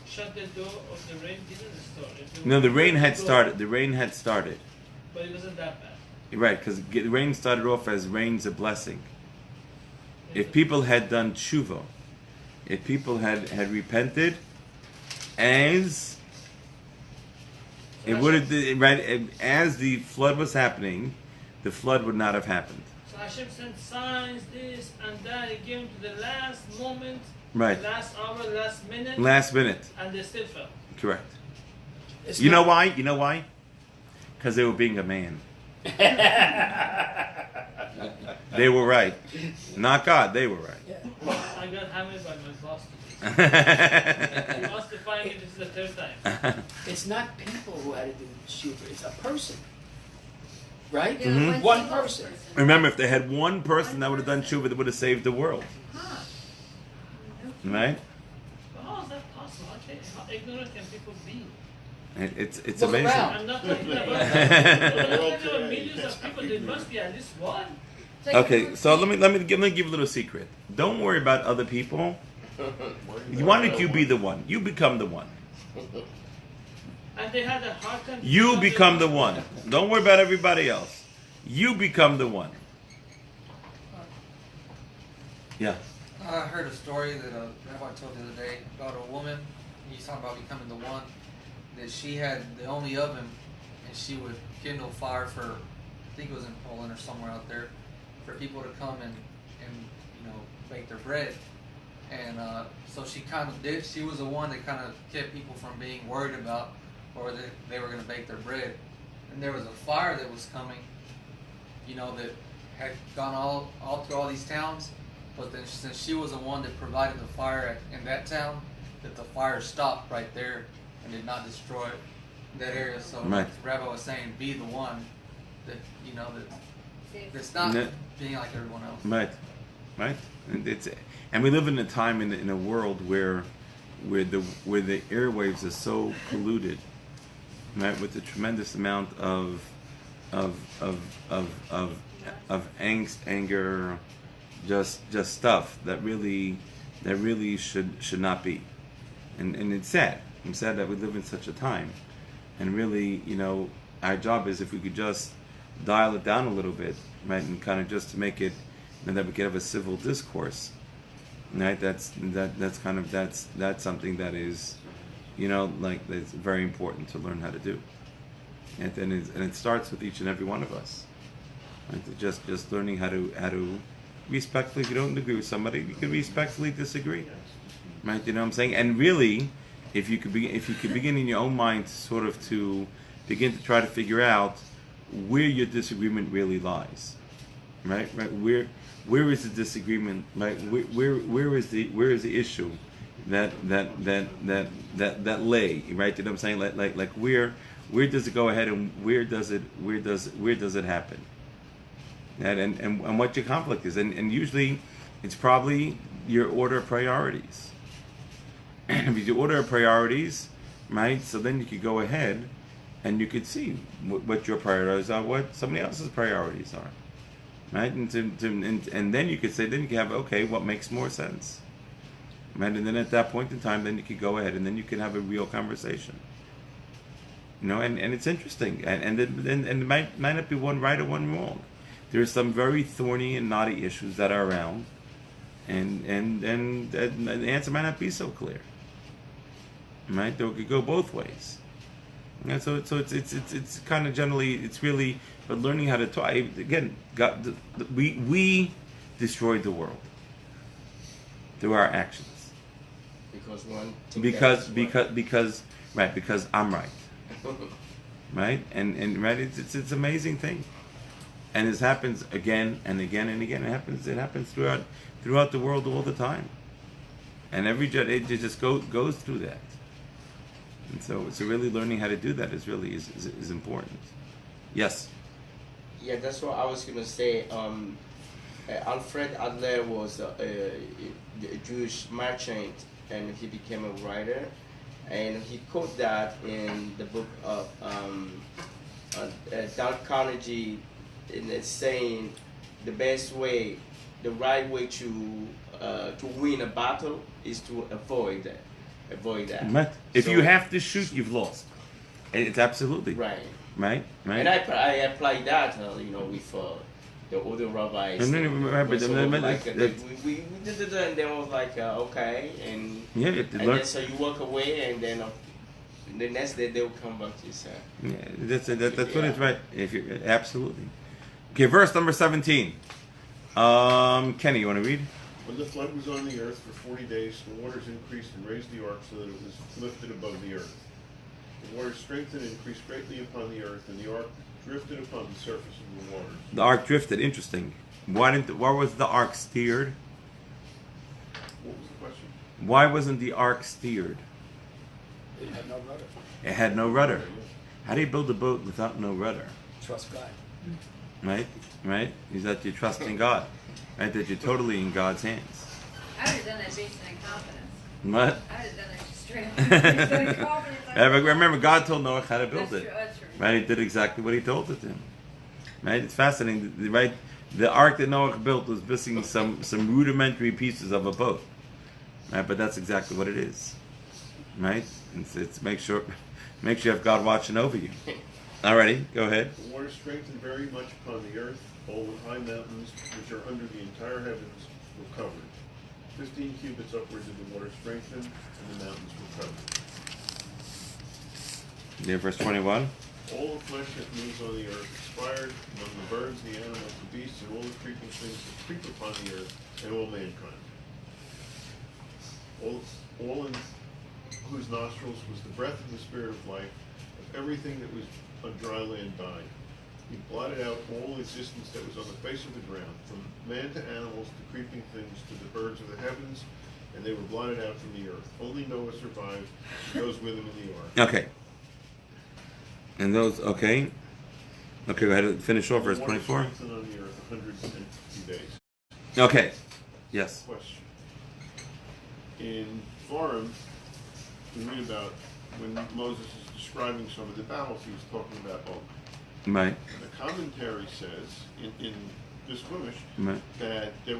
S4: shut the door of the rain. Didn't start.
S1: No, the rain had started. The rain had started.
S4: But it wasn't that bad.
S1: Right, because the rain started off as rain's a blessing. If people had done tshuva, if people had repented, as it would have, right, as the flood was happening, the flood would not have happened.
S4: So Hashem sent signs, this and that. He gave them to the last moment,
S1: Right.
S4: last hour, last minute,
S1: Last minute.
S4: and they still fell.
S1: Correct.
S3: It's
S1: You know
S3: not-
S1: why? You know why? Because they were being a man. They were right. Not God, they were right.
S4: I got hammered by my boss today. He wants to find me. This is the third time.
S3: It's not people who had to do shuvah. It's a person. Right?
S1: Mhm.
S3: One person.
S1: Remember, if they had one person that would have done tshuva, that would have saved the world. Right?
S4: How is that possible? How ignorant can people be?
S1: It's
S3: Look
S1: amazing.
S3: around.
S4: I'm not talking about, I'm talking about millions of people. There must be at least one.
S1: Okay, so let me give a little secret. Don't worry about other people. Why don't you be the one? You become the one.
S4: And they had a hard time.
S1: You become the one. Don't worry about everybody else. You become the one. Yeah.
S9: I heard a story that a rabbi told the other day about a woman. He's talking about becoming the one. That she had the only oven, and she would kindle fire for, I think it was in Poland or somewhere out there, for people to come and bake their bread. And so she kind of did. She was the one that kind of kept people from being worried about, or that they were going to bake their bread. And there was a fire that was coming, that had gone all through all these towns. But then since she was the one that provided the fire in that town, that the fire stopped right there and did not destroy that area. So
S1: Right.
S9: the Rabbi was saying, be the one that, that's not
S1: Yeah.
S9: being like everyone else.
S1: Right. And we live in a time in a world where the airwaves are so polluted, right, with the tremendous amount of angst, anger, just stuff that really should not be, and it's sad. I'm sad that we live in such a time, and really, our job is if we could just dial it down a little bit, right, and kind of just to make it, that we could have a civil discourse, right? That's something that is, that's very important to learn how to do, and it starts with each and every one of us, right? Just learning how to respectfully, if you don't agree with somebody, you can respectfully disagree, right? You know what I'm saying? And really, if you could begin in your own mind to begin to try to figure out where your disagreement really lies, right? Where is the disagreement? Right? Where is the issue that lay? Right? You know what I'm saying? Like where does it go ahead and where does it happen? And what your conflict is, and usually it's probably your order of priorities. If it's your order of priorities, right? So then you could go ahead and you could see what your priorities are, what somebody else's priorities are, right? And then you could say, then you can have, okay, what makes more sense, right? And then at that point in time, then you could go ahead and then you can have a real conversation, and it's interesting, and it might not be one right or one wrong. There's some very thorny and knotty issues that are around, and the answer might not be so clear. Right? It could go both ways. And so it's kind of generally, it's really, but learning how to talk again. God, we destroyed the world through our actions. Because I'm right. Right? And right, it's an amazing thing. And this happens again and again and again. It happens throughout the world all the time. And every it just goes through that. And so really learning how to do that is really is important. Yes.
S8: Yeah, that's what I was gonna say. Alfred Adler was a Jewish merchant, and he became a writer. And he quote that in the book of Dale Carnegie, in it saying the right way to win a battle is to avoid that.
S1: Right. If you have to shoot, you've lost. It's absolutely
S8: right.
S1: Right.
S8: And I apply that, with the other rabbis.
S1: And then remember,
S8: we did it, and they was like, okay, and then so you walk away, and then the next day they will come back to you. So.
S1: Yeah, that's what it's right. If you absolutely. Okay, verse number 17. Kenny, you want to read?
S10: When the flood was on the earth for 40 days, the waters increased and raised the ark so that it was lifted above the earth. The waters strengthened and increased greatly upon the earth, and the ark drifted upon the surface of the waters.
S1: The ark drifted. Interesting. Why was the ark steered?
S10: What was the question?
S1: Why wasn't the ark steered?
S3: It had no rudder.
S1: It had no rudder. How do you build a boat without no rudder?
S3: Trust God.
S1: Right? Is that you trust in God. Right? That you're totally in God's hands.
S6: I would have done that based on confidence.
S1: What?
S6: I would have done that straight up. Based on confidence.
S1: Remember, God told Noah how to build it.
S6: That's true.
S1: Right? He did exactly what he told it to him. Right? It's fascinating. Right? The ark that Noah built was missing some rudimentary pieces of a boat. Right? But that's exactly what it is. Right? It's make sure you have God watching over you. Alrighty, go ahead.
S10: The waters strengthened very much upon the earth. All the high mountains, which are under the entire heavens, were covered. 15 cubits upwards of the water strengthened, and the mountains were covered.
S1: Yeah, verse 21.
S10: All the flesh that moves on the earth expired, among the birds, the animals, the beasts, and all the creeping things that creep upon the earth, and all mankind. All in whose nostrils was the breath of the spirit of life, of everything that was on dry land died. He blotted out all existence that was on the face of the ground, from man to animals to creeping things to the birds of the heavens, and they were blotted out from the earth. Only Noah survived, and those with him in the ark.
S1: Okay. And those, okay. Okay, go ahead and finish off verse 24.
S10: On the earth 150 days.
S1: Okay. Yes.
S10: Question. In Forum, we read about when Moses is describing some of the battles, he was talking about Og.
S1: Right.
S10: The commentary says in this Chumash that he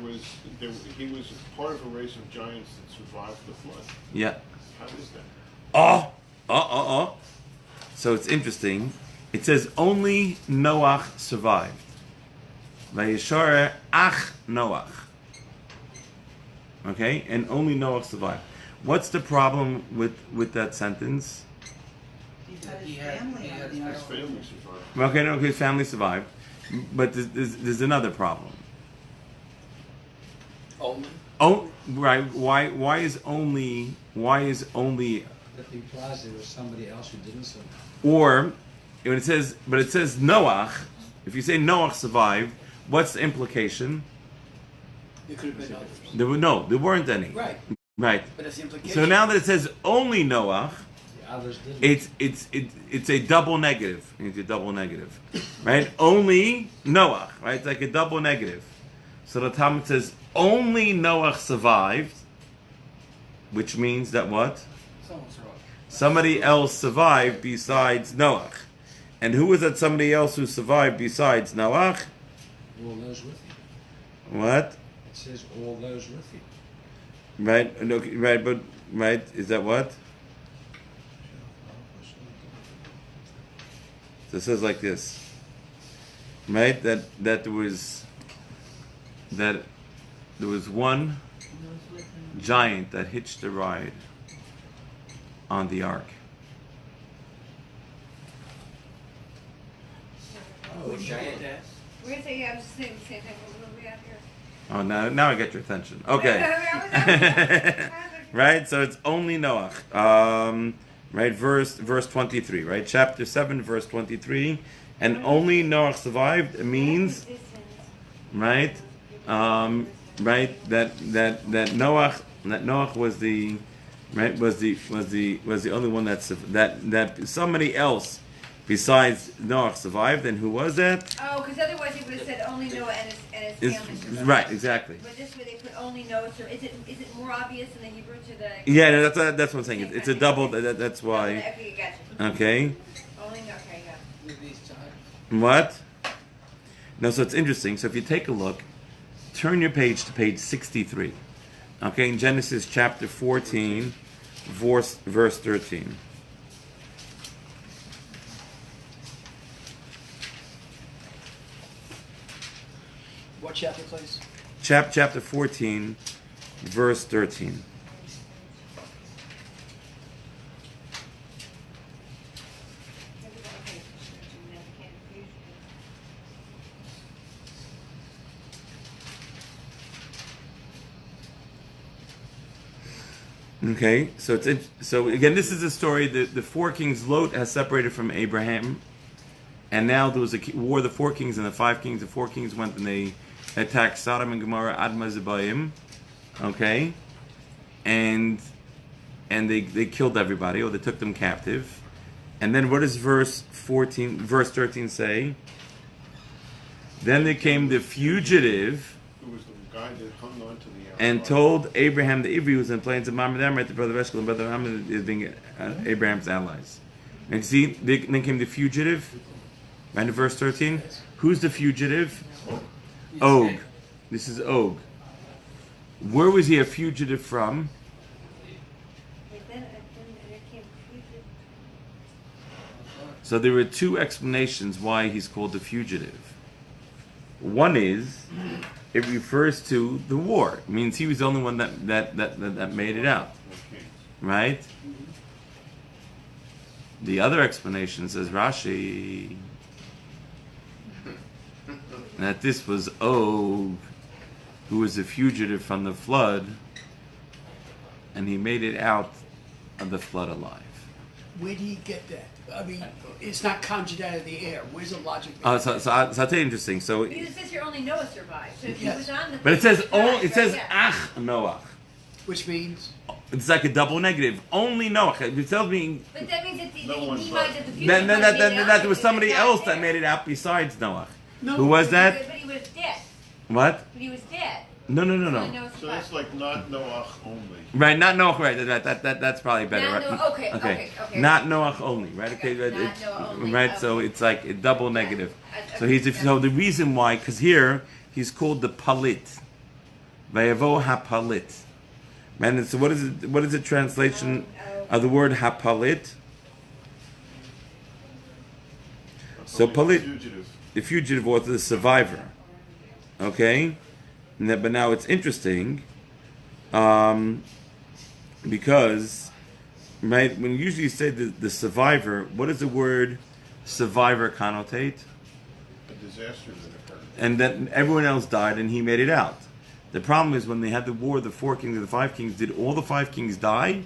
S10: was part of a race of giants that survived the flood.
S1: Yeah.
S10: How is that?
S1: So it's interesting. It says only Noach survived. Vayishar ach Noach. Okay, and only Noach survived. What's the problem with that sentence?
S5: His family on the ark.
S10: His family survived.
S1: Okay, no, his family survived, but there's another problem.
S3: Only?
S1: Oh, right. Why is only?
S11: That implies there was somebody else who didn't survive.
S1: Or when it says Noach. If you say Noach survived, what's the implication?
S3: There could have been others.
S1: There weren't any.
S3: Right.
S1: Right.
S3: But that's the implication.
S1: So now that it says only Noach,
S11: The others didn't.
S1: it's a double negative. It's a double negative, right? Only Noach, right? It's like a double negative. So the Talmud says only Noach survived, which means that what? Somebody else survived besides Noach. And who was that somebody else who survived besides Noach?
S11: All those with you.
S1: What?
S11: It says all those with you.
S1: Right? Right, but right, is that what? So it says like this. Right? That there was one giant that hitched a ride on the ark.
S3: Oh, giant.
S6: We're gonna say, yeah, I'm just saying the same thing. What do we have here?
S1: Oh, now I get your attention. Okay. Right, so it's only Noach. Right, verse 23, right? Chapter 7, verse 23. And only Noach survived. It means, right? Right, that Noach was the only one that somebody else besides Noach survived. And who was that?
S6: Oh, because otherwise he would have said only Noah and his family survived.
S1: Right, exactly.
S6: But this way they put only Noah. So is it more obvious in the Hebrew to the?
S1: Yeah, no, that's what I'm saying. It's a double. That's why.
S6: Okay, gotcha.
S1: Okay.
S6: Only Noah. Okay, yeah.
S1: What? No, so it's interesting. So if you take a look, turn your page to page 63. Okay, in Genesis chapter 14, verse 13.
S3: What chapter, please?
S1: Chapter 14, verse 13. Okay, so so again, this is a story. The four kings, Lot has separated from Abraham, and now there was a war. The four kings and the five kings. The four kings went and they attacked Sodom and Gomorrah, Admah Zebayim. Okay, and they killed everybody, or they took them captive. And then what does verse 13 say? Then there came the fugitive.
S10: Who was the guy that hung on to the
S1: And told Abraham the Ivri was in plains of Mamre, right? The brother of Eshcol and brother of Mamre is being Abraham's allies. And see, then came the fugitive. Right in verse 13. Who's the fugitive? Og. This is Og. Where was he a fugitive from? So there were two explanations why he's called the fugitive. One is, it refers to the war. It means he was the only one that made it out. Right? The other explanation, says Rashi, that this was Og, who was a fugitive from the flood, and he made it out of the flood alive.
S3: Where do you get that? I mean, it's not conjured out of the air. Where's the logic?
S1: So I'll tell you interesting. So,
S6: Because it says here only Noah survived. So if he
S3: Yes.
S6: was on the
S1: but it says
S6: right,
S1: it says
S6: yeah.
S1: Ach Noach.
S3: Which means?
S1: It's like a double negative. Only Noach. It tells me
S6: But that means that
S10: No
S6: he
S10: one's
S6: might
S10: right.
S6: have the future.
S1: that there was somebody else that made it out besides Noach.
S3: No.
S1: Who was that?
S6: But he was dead.
S1: What?
S6: But he was dead.
S1: No.
S6: Only Noah
S10: So that's
S6: survived.
S10: like not Noach only.
S1: Right, not Noach. Right, that's probably better.
S6: Not
S1: Right?
S6: Noah, okay.
S1: Not Noach only. Right. Okay.
S6: Okay, not
S1: it's-
S6: Noah only,
S1: right. So
S6: okay.
S1: it's like a double negative. So
S6: Okay,
S1: so the reason why, because here he's called the Palit. Vayavo hapalit. Man, so what is it? What is the translation of the word hapalit? So Palit,
S10: Fugitive.
S1: the fugitive was the survivor. Okay, but now it's interesting because right when you usually say the survivor, what does the word survivor connotate?
S10: A disaster that occurred.
S1: And then everyone else died and he made it out. The problem is when they had the war, the four kings and the five kings, did all the five kings die?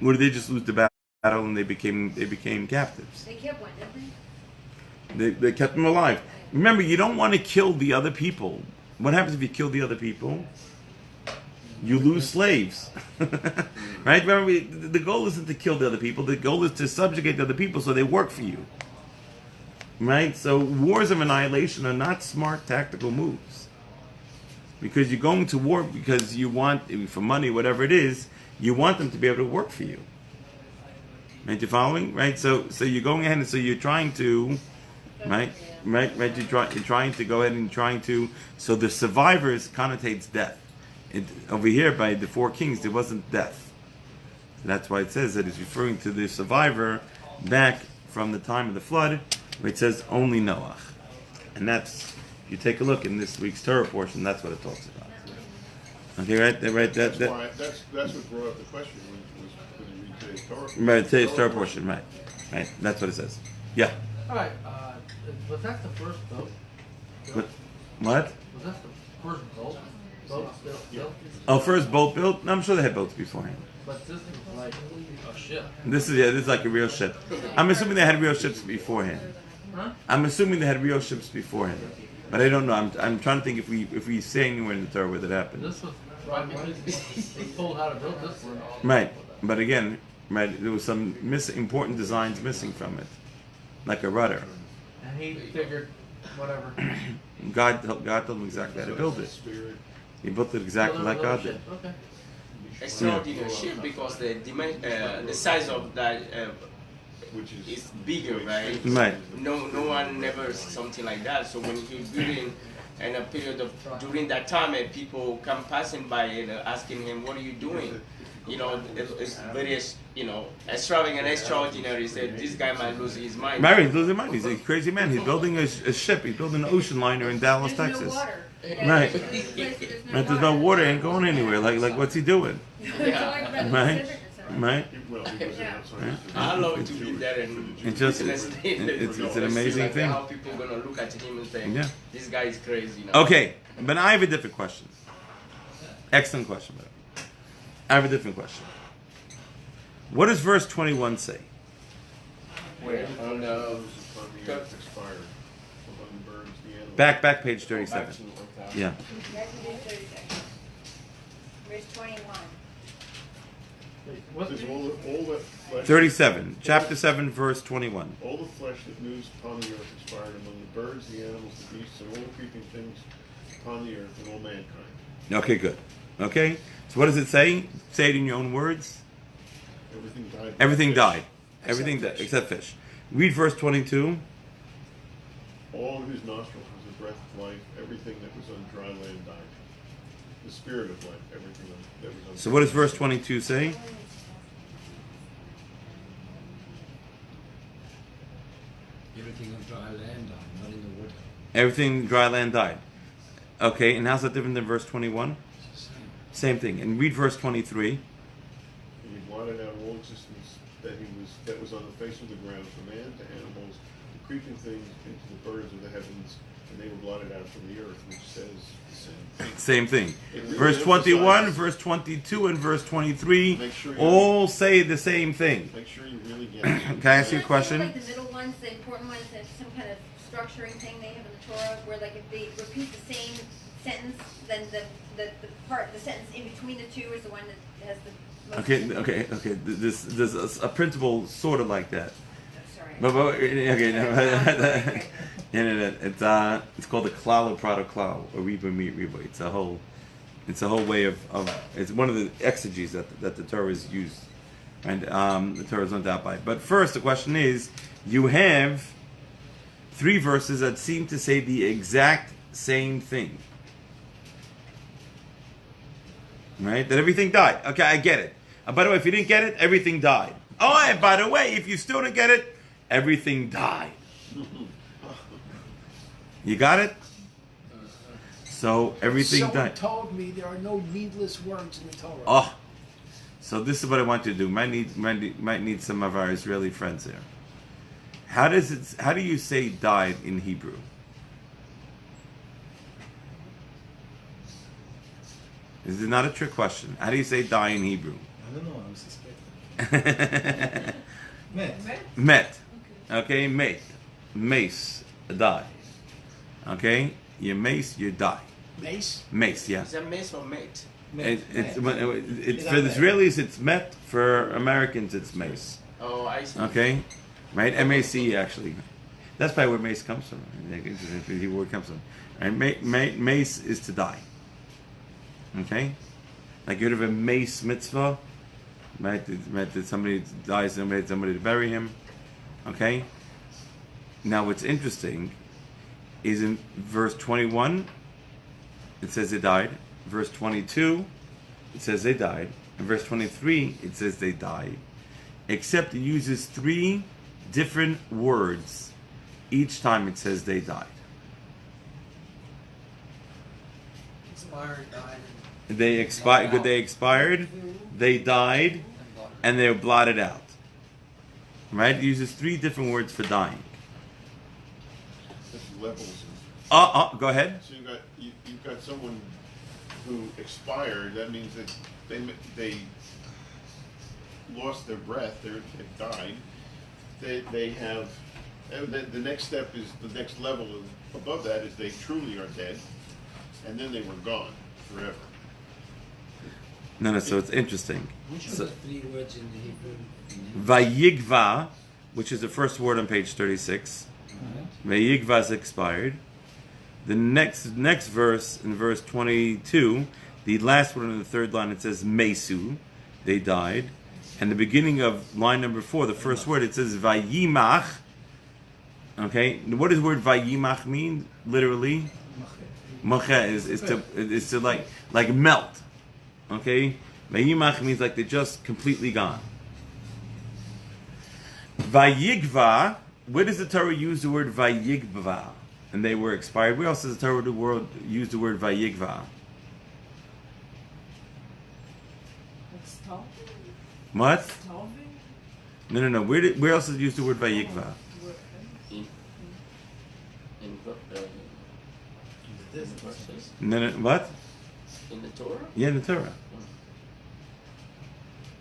S1: Or did they just lose the battle and they became captives?
S6: They kept one, didn't
S1: They kept them alive. Remember, you don't want to kill the other people. What happens if you kill the other people? You lose slaves. Right? Remember, the goal isn't to kill the other people. The goal is to subjugate the other people so they work for you. Right? So wars of annihilation are not smart tactical moves. Because you're going to war because you want, for money, whatever it is, you want them to be able to work for you. Right? You following? Right? So you're going ahead and so you're trying to, right? You're trying to go ahead and trying to. So the survivors connotates death. Over here by the four kings, there wasn't death. That's why it says that it's referring to the survivor back from the time of the flood, where it says only Noach. And that's, if you take a look in this week's Torah portion, that's what it talks about. Okay, right,
S10: That's
S1: that.
S10: why, that's what brought up the question was when you read today's Torah.
S1: Right, today's Torah portion, right. That's what it says. Yeah.
S7: All right. Was that the first boat?
S1: What? What?
S7: Was that the first boat? Built?
S1: Oh, first boat built? No, I'm sure they had boats beforehand.
S7: But this is like a ship.
S1: This is like a real ship. I'm assuming they had real ships beforehand.
S7: Huh?
S1: I'm assuming they had real ships beforehand, but I don't know. I'm trying to think if we say anywhere in the Torah where that happened.
S7: This was told how to build this one.
S1: Right, but again, right, there was some important designs missing from it, like a rudder.
S7: And he figured, whatever.
S1: God told him exactly how to build it. He built it exactly like God did.
S7: Okay.
S8: Extraordinary ship because the size of that
S10: Which
S8: is bigger, right?
S1: Right.
S8: No one never something like that. So when he building in a period of during that time, and people come passing by and asking him, "What are you doing?" You know, it's very extravagant, extraordinary. He said, "This guy might lose his mind."
S1: Right, he's losing his mind. He's a crazy man. He's building a ship. He's building an ocean liner in Dallas,
S6: There's
S1: Texas.
S6: no water.
S1: Right.
S6: There's
S1: There's no water. Ain't going anywhere. Like what's he doing? Right. Right.
S10: Well, he was outside.
S8: I love to be there and
S1: It's just it's an amazing thing.
S8: How people gonna look at him and say,
S1: Yeah.
S8: "This guy is crazy." Now.
S1: Okay, but I have a different question. Excellent question, brother. I have a different question. What does verse 21 say?
S8: Where on the
S10: Upon the earth expired, upon the birds, the animals.
S1: Back page 37. Yeah.
S6: Verse 21.
S10: It says all the flesh,
S1: 37. Chapter 7, verse 21.
S10: all the flesh that moves upon the earth expired among the birds, the animals, the beasts, and all the creeping things upon the earth, and all mankind.
S1: Okay, good. Okay? So what does it say? Say it in your own words.
S10: Everything died.
S1: Everything died.
S3: Except
S1: Everything died,
S3: fish.
S1: except fish. Read verse 22.
S10: All of whose nostrils was the breath of life, everything that was on dry land died. The spirit of life, everything that was on.
S1: So what does verse 22 say?
S11: Everything on dry land died, not in the water.
S1: Everything dry land died. Okay, and how's that different than verse 21?
S11: It's the same.
S1: Same thing. And read verse 23.
S10: And he blotted out all existence that was on the face of the ground, from man to animals, to creeping things, into the birds of the heavens, and they were blotted out from the earth, which says the same thing.
S1: Same thing.
S10: It really
S1: Verse 21,
S10: emphasizes-
S1: verse 22, and verse 23
S10: Make sure you-
S1: all say the same thing.
S10: Make sure you really get it.
S1: Can I ask you a question?
S6: Like the middle ones, the important ones, have some kind of structuring thing they have in the Torah, where like if they repeat the same sentence, then the sentence in between the two is the one that has the most.
S1: Okay. There's a principle sort of like that.
S6: Sorry.
S1: But okay, no. It's called the Kollel product Kollel, or Reba. It's a whole way of it's one of the exegees that the Torah is used, and the Torah is no doubt by. But first, the question is, you have 3 verses that seem to say the exact same thing, right? That everything died. Okay, I get it. By the way, if you didn't get it, everything died. Oh, and by the way, if you still didn't get it, everything died. You got it? So everything
S3: Someone
S1: died.
S3: told me there are no needless words in the Torah.
S1: Oh, so this is what I want you to do. Might need some of our Israeli friends here. How do you say died in Hebrew? This is not a trick question. How do you say die in Hebrew?
S12: I don't know, I'm suspecting.
S1: Met. Okay, mate. Mace, die. Okay? You mace, you die.
S3: Mace?
S1: Mace, yeah.
S8: Is that mace or mate?
S1: It's for the Israelis, it's met. For Americans, it's mace.
S8: Oh, I see.
S1: Okay? Right? M-A-C, actually. That's probably where mace comes from. The Hebrew word comes from. Right? Mace is to die. Okay? Like you heard of a mace mitzvah? Right? That somebody dies, somebody to bury him. Okay? Now what's interesting is in verse 21, it says they died. Verse 22, it says they died. In verse 23, it says they died. Except it uses 3 different words each time it says they died.
S9: Expired, died,
S1: They expired. They expired. They died,
S9: and blotted.
S1: and they were blotted out. Right? It uses 3 different words for dying.
S10: There's levels.
S1: Go ahead.
S10: So you've got someone who expired. That means that they lost their breath. They died. They have. The next step is the next level above that is they truly are dead, and then they were gone forever.
S1: No. So it's interesting.
S11: Which are
S1: So,
S11: the 3 words in the Hebrew?
S1: Vayigva, which is the first word on page 36.
S11: Right.
S1: Vayigva is expired. The next verse, in verse 22, the last one in the 3rd line, it says Mesu, they died. And the beginning of line number 4, the first word, it says Vayimach. Okay, what does the word Vayimach mean? Literally, Mache is to like melt. Okay, Vayimach means like they're just completely gone. Vayigva, where does the Torah use the word Vayigva? And they were expired. Where else does the Torah use the word Vayigva? What? No. Where else does it use the word Vayigva? No. What?
S8: In the Torah?
S1: Yeah, in the Torah.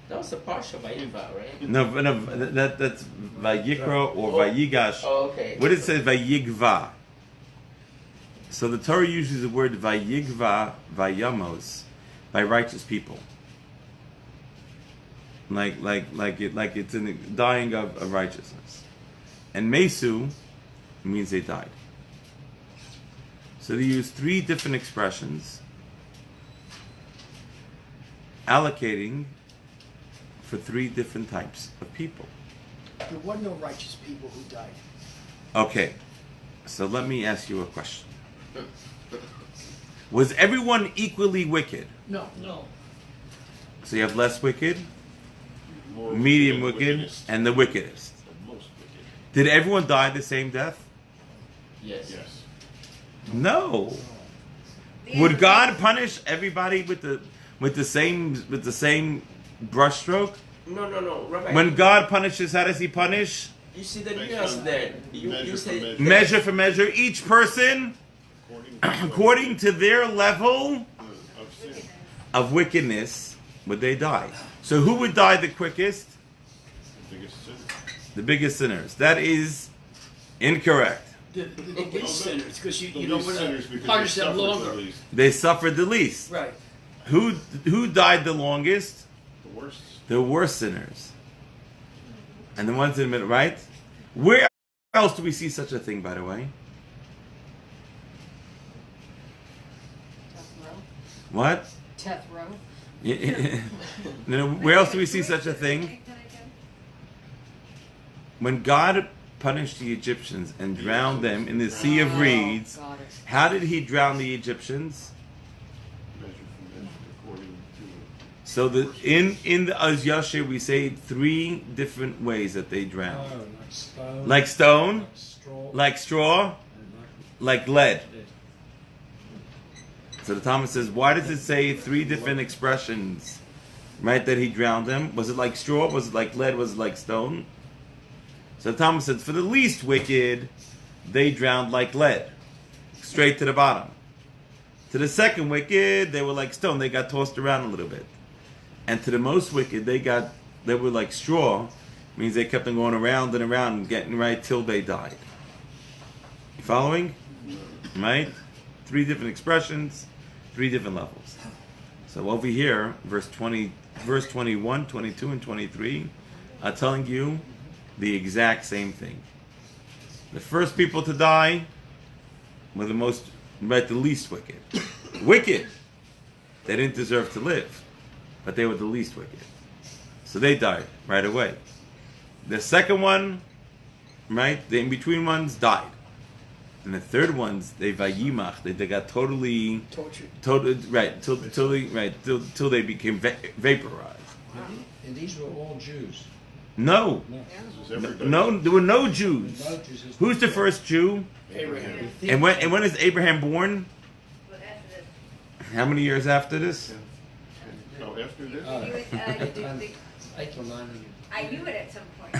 S8: That was a partial Vayinva, right?
S1: No, that's Vayikra or Vayigash.
S8: Oh, okay.
S1: What does it say Vayigva? So the Torah uses the word Vayigva Vayamos by righteous people. Like it's in the dying of righteousness. And Mesu means they died. So they use 3 different expressions allocating for 3 different types of people.
S3: There were no righteous people who died.
S1: Okay, so let me ask you a question. Was everyone equally wicked?
S3: No.
S4: No.
S1: So you have less wicked,
S10: More
S1: medium
S10: wicked,
S1: wicked,
S10: wickedest,
S1: and the wickedest.
S10: the most wicked.
S1: Did everyone die the same death?
S8: Yes.
S10: Yes.
S1: No.
S6: The
S1: Would
S6: answer
S1: God
S6: is-
S1: punish everybody with the same brushstroke?
S8: No, Rabbi.
S1: When God punishes, how does He punish?
S8: you see the
S10: Based
S8: nuance
S10: on
S8: there.
S10: measure
S8: You
S10: for
S8: say
S10: measure.
S1: Measure for measure, each person according to their level
S10: of sin.
S1: of wickedness would they die. So who would die the quickest?
S10: The biggest sin.
S1: The biggest sinners. That is incorrect.
S3: The least sinners, because you
S10: The
S3: don't
S10: least
S3: want
S10: sinners
S3: to
S10: because
S3: punish
S10: they
S3: them
S10: suffered
S3: longer.
S10: the least.
S1: They suffered the least.
S3: Right.
S1: Who died the longest?
S10: The worst.
S1: The worst sinners. And the ones in the middle, right? Where else do we see such a thing, by the way? What?
S2: Death row.
S1: No, where else do we see such a thing? When God punished the Egyptians and drowned them in the Sea of Reeds,
S2: Got it.
S1: how did He drown the Egyptians?
S10: Measure for measure according to
S1: So in the Az Yashir we say 3 different ways that they drowned.
S11: Oh, like stone.
S1: Like stone,
S11: Like straw.
S1: like straw,
S11: and
S1: like lead.
S11: lead.
S1: So the Talmud says, why does it say 3 different expressions? Right, that He drowned them? Was it like straw? Was it like lead? Was it like stone? So the Talmud says, for the least wicked, they drowned like lead, straight to the bottom. To the second wicked, they were like stone. They got tossed around a little bit. And to the most wicked, they were like straw. Means they kept on going around and around and getting right till they died. You following? Right? 3 different expressions, 3 different levels. So over here, verse 21, 22, and 23 are telling you the exact same thing. The first people to die were the least wicked. Wicked. They didn't deserve to live, but they were the least wicked. So they died right away. The second one, right, the in-between ones died. And the third ones, they vayimach, they got totally
S3: Tortured.
S1: till they became vaporized.
S11: And these were all Jews.
S1: No,
S11: No.
S10: This is everybody.
S1: no, there were no Jews.
S11: No Jews.
S1: Who's the first Jew?
S3: Abraham.
S1: And when is Abraham born?
S6: But after
S1: How many years after this?
S10: Oh, after this?
S6: You would, the-
S12: 8 or 900.
S6: I knew it at some point.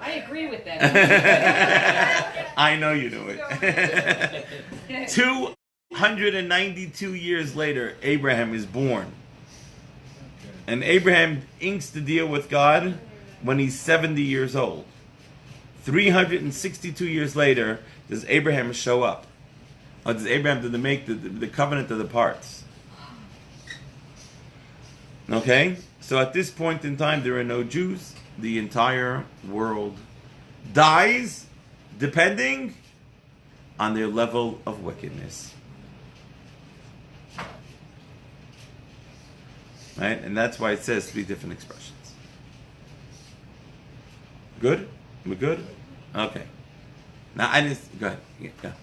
S2: I agree with that.
S1: I know you knew it. 292 years later, Abraham is born. And Abraham inks to deal with God when he's 70 years old. 362 years later, does Abraham show up? Or does Abraham make the covenant of the parts? Okay? So at this point in time, there are no Jews. The entire world dies depending on their level of wickedness. Right? And that's why it says 3 different expressions. Good? We good? Okay. Now I just go ahead. Yeah.
S4: Okay,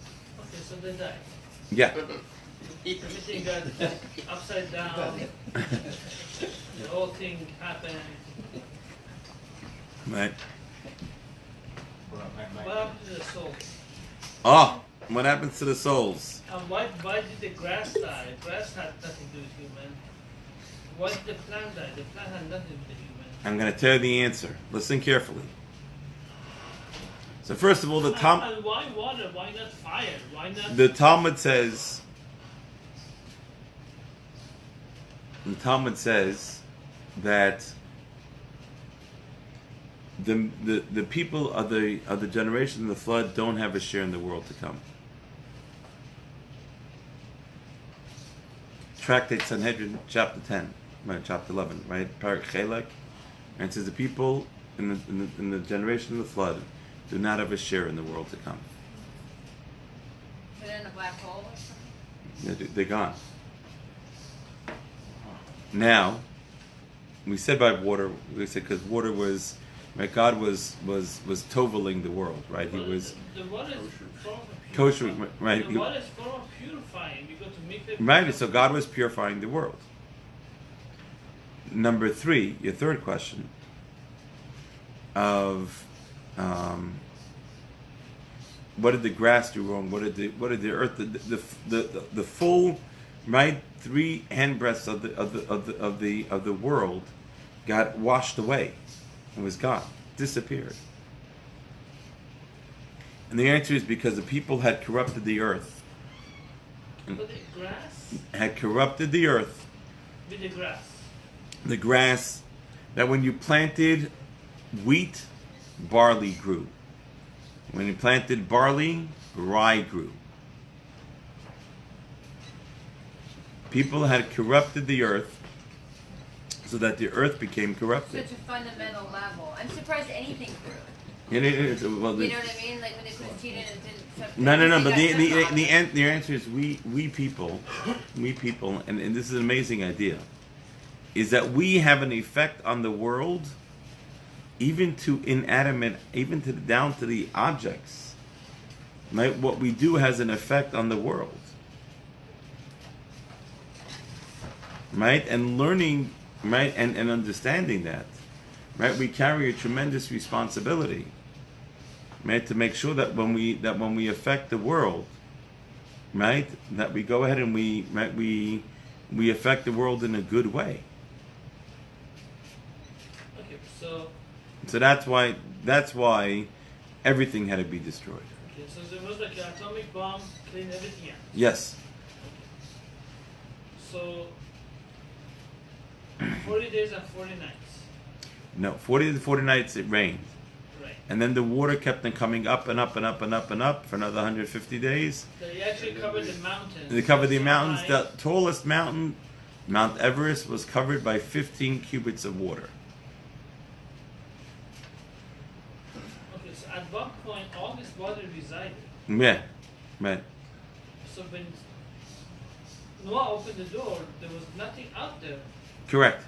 S4: so they died.
S1: Yeah.
S4: Everything got upside down. The whole thing happened.
S1: Right.
S4: What happened to the soul?
S1: Oh, what happens to the souls?
S4: And why did the grass die? The grass had nothing to do with human. Why did the plant die? The plant had nothing to do with human.
S1: I'm going to tell you the answer. Listen carefully. So first of all,
S4: And why water? Why not fire? Why not?
S1: The Talmud says that the people of the generation of the flood don't have a share in the world to come. Tractate Sanhedrin, chapter 10, right, chapter 11, right? Parak Chelek, and it says the people in the generation of the flood do not have a share in the world to come.
S6: They're in a black hole or something?
S1: They're gone. Now, we said by water, we said because water was, right, God was toveling the world, right? He was
S4: The water is form of
S1: kosher,
S4: purifying.
S1: right?
S4: The water is form of purifying. You got to make it.
S1: Right, so God was purifying the world. Number 3, your third question of what did the grass do wrong? What did the earth, the full, right, 3 handbreadths of the world got washed away and was gone, disappeared. And the answer is because the people had corrupted the earth.
S4: But the grass
S1: Had corrupted the earth.
S4: with the grass.
S1: The grass that when you planted wheat, barley grew. When you planted barley, rye grew. People had corrupted the earth so that the earth became corrupted.
S6: Such a fundamental level. I'm surprised anything grew.
S1: Well,
S6: You know what I mean? Like when they put seed in it didn't.
S1: no. But the answer is we people, and this is an amazing idea, is that we have an effect on the world, even to inanimate, even to down to the objects. Right? What we do has an effect on the world. Right? And learning, right, and understanding that, right, we carry a tremendous responsibility, right, to make sure that when we affect the world, right, that we go ahead and we affect the world in a good way.
S4: Okay, so
S1: that's why everything had to be destroyed.
S4: okay, so there was like an atomic bomb, clean everything out.
S1: Yes.
S4: So 40 days and 40 nights.
S1: No, 40 to 40 nights it rained.
S4: Right.
S1: And then the water kept on coming up and up and up and up and up for another 150 days.
S4: They actually covered the mountains.
S1: They covered the
S4: So
S1: mountains.
S4: high.
S1: The tallest mountain, Mount Everest, was covered by 15 cubits of water.
S4: Okay, so at one point all this water resided.
S1: Yeah, right.
S4: So when Noah opened the door, there was nothing out there.
S1: Correct.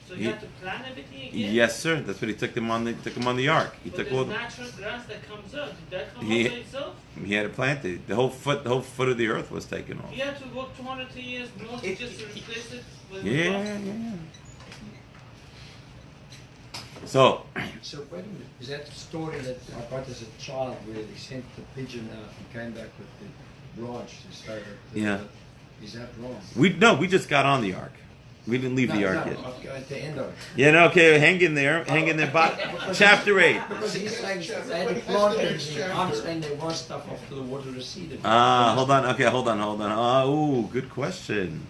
S4: So you had to plan everything again?
S1: Yes, sir. That's what he took them on the ark. He
S4: But
S1: took
S4: there's
S1: all.
S4: natural grass that comes out. Did that come
S1: He-
S4: out by itself?
S1: He had it planted. The whole foot of the earth was taken off.
S4: He had to go 200 years north just to replace it with
S1: Yeah. So,
S12: So wait a minute, is that the story that I got as a child where they sent the pigeon out and came back with the branch to start it.
S1: Yeah.
S12: Is that wrong?
S1: We just got on the ark. We didn't leave the ark yet.
S12: Okay, at the end of it.
S1: Yeah, no, okay, hang in there. Chapter 8.
S12: Because he's saying they had a plant and I'm saying they want stuff after the water receded.
S1: Hold on. Okay, hold on. Oh, good question.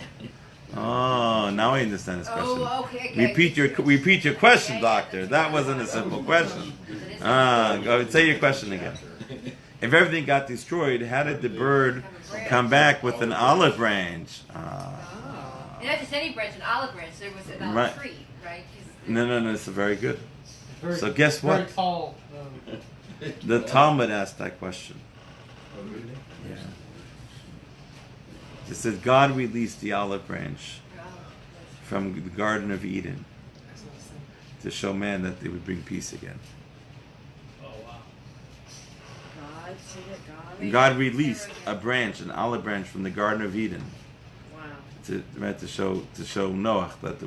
S1: Oh, now I understand this question.
S6: Oh, okay.
S1: Repeat your question, doctor. That wasn't a simple question. Go say your question again. If everything got destroyed, how did the bird come back with an olive branch?
S6: And not just any branch, an olive branch. There was an
S1: Right.
S6: tree, right?
S1: No, it's very good.
S7: Very,
S1: So guess what?
S7: Very tall.
S1: The Talmud asked that question. Yeah. It says God released the olive branch from the Garden of Eden to show man that they would bring peace again.
S4: Oh wow.
S2: God, see it, God.
S1: God released a branch, an olive branch from the Garden of Eden
S2: Wow.
S1: to show Noah that he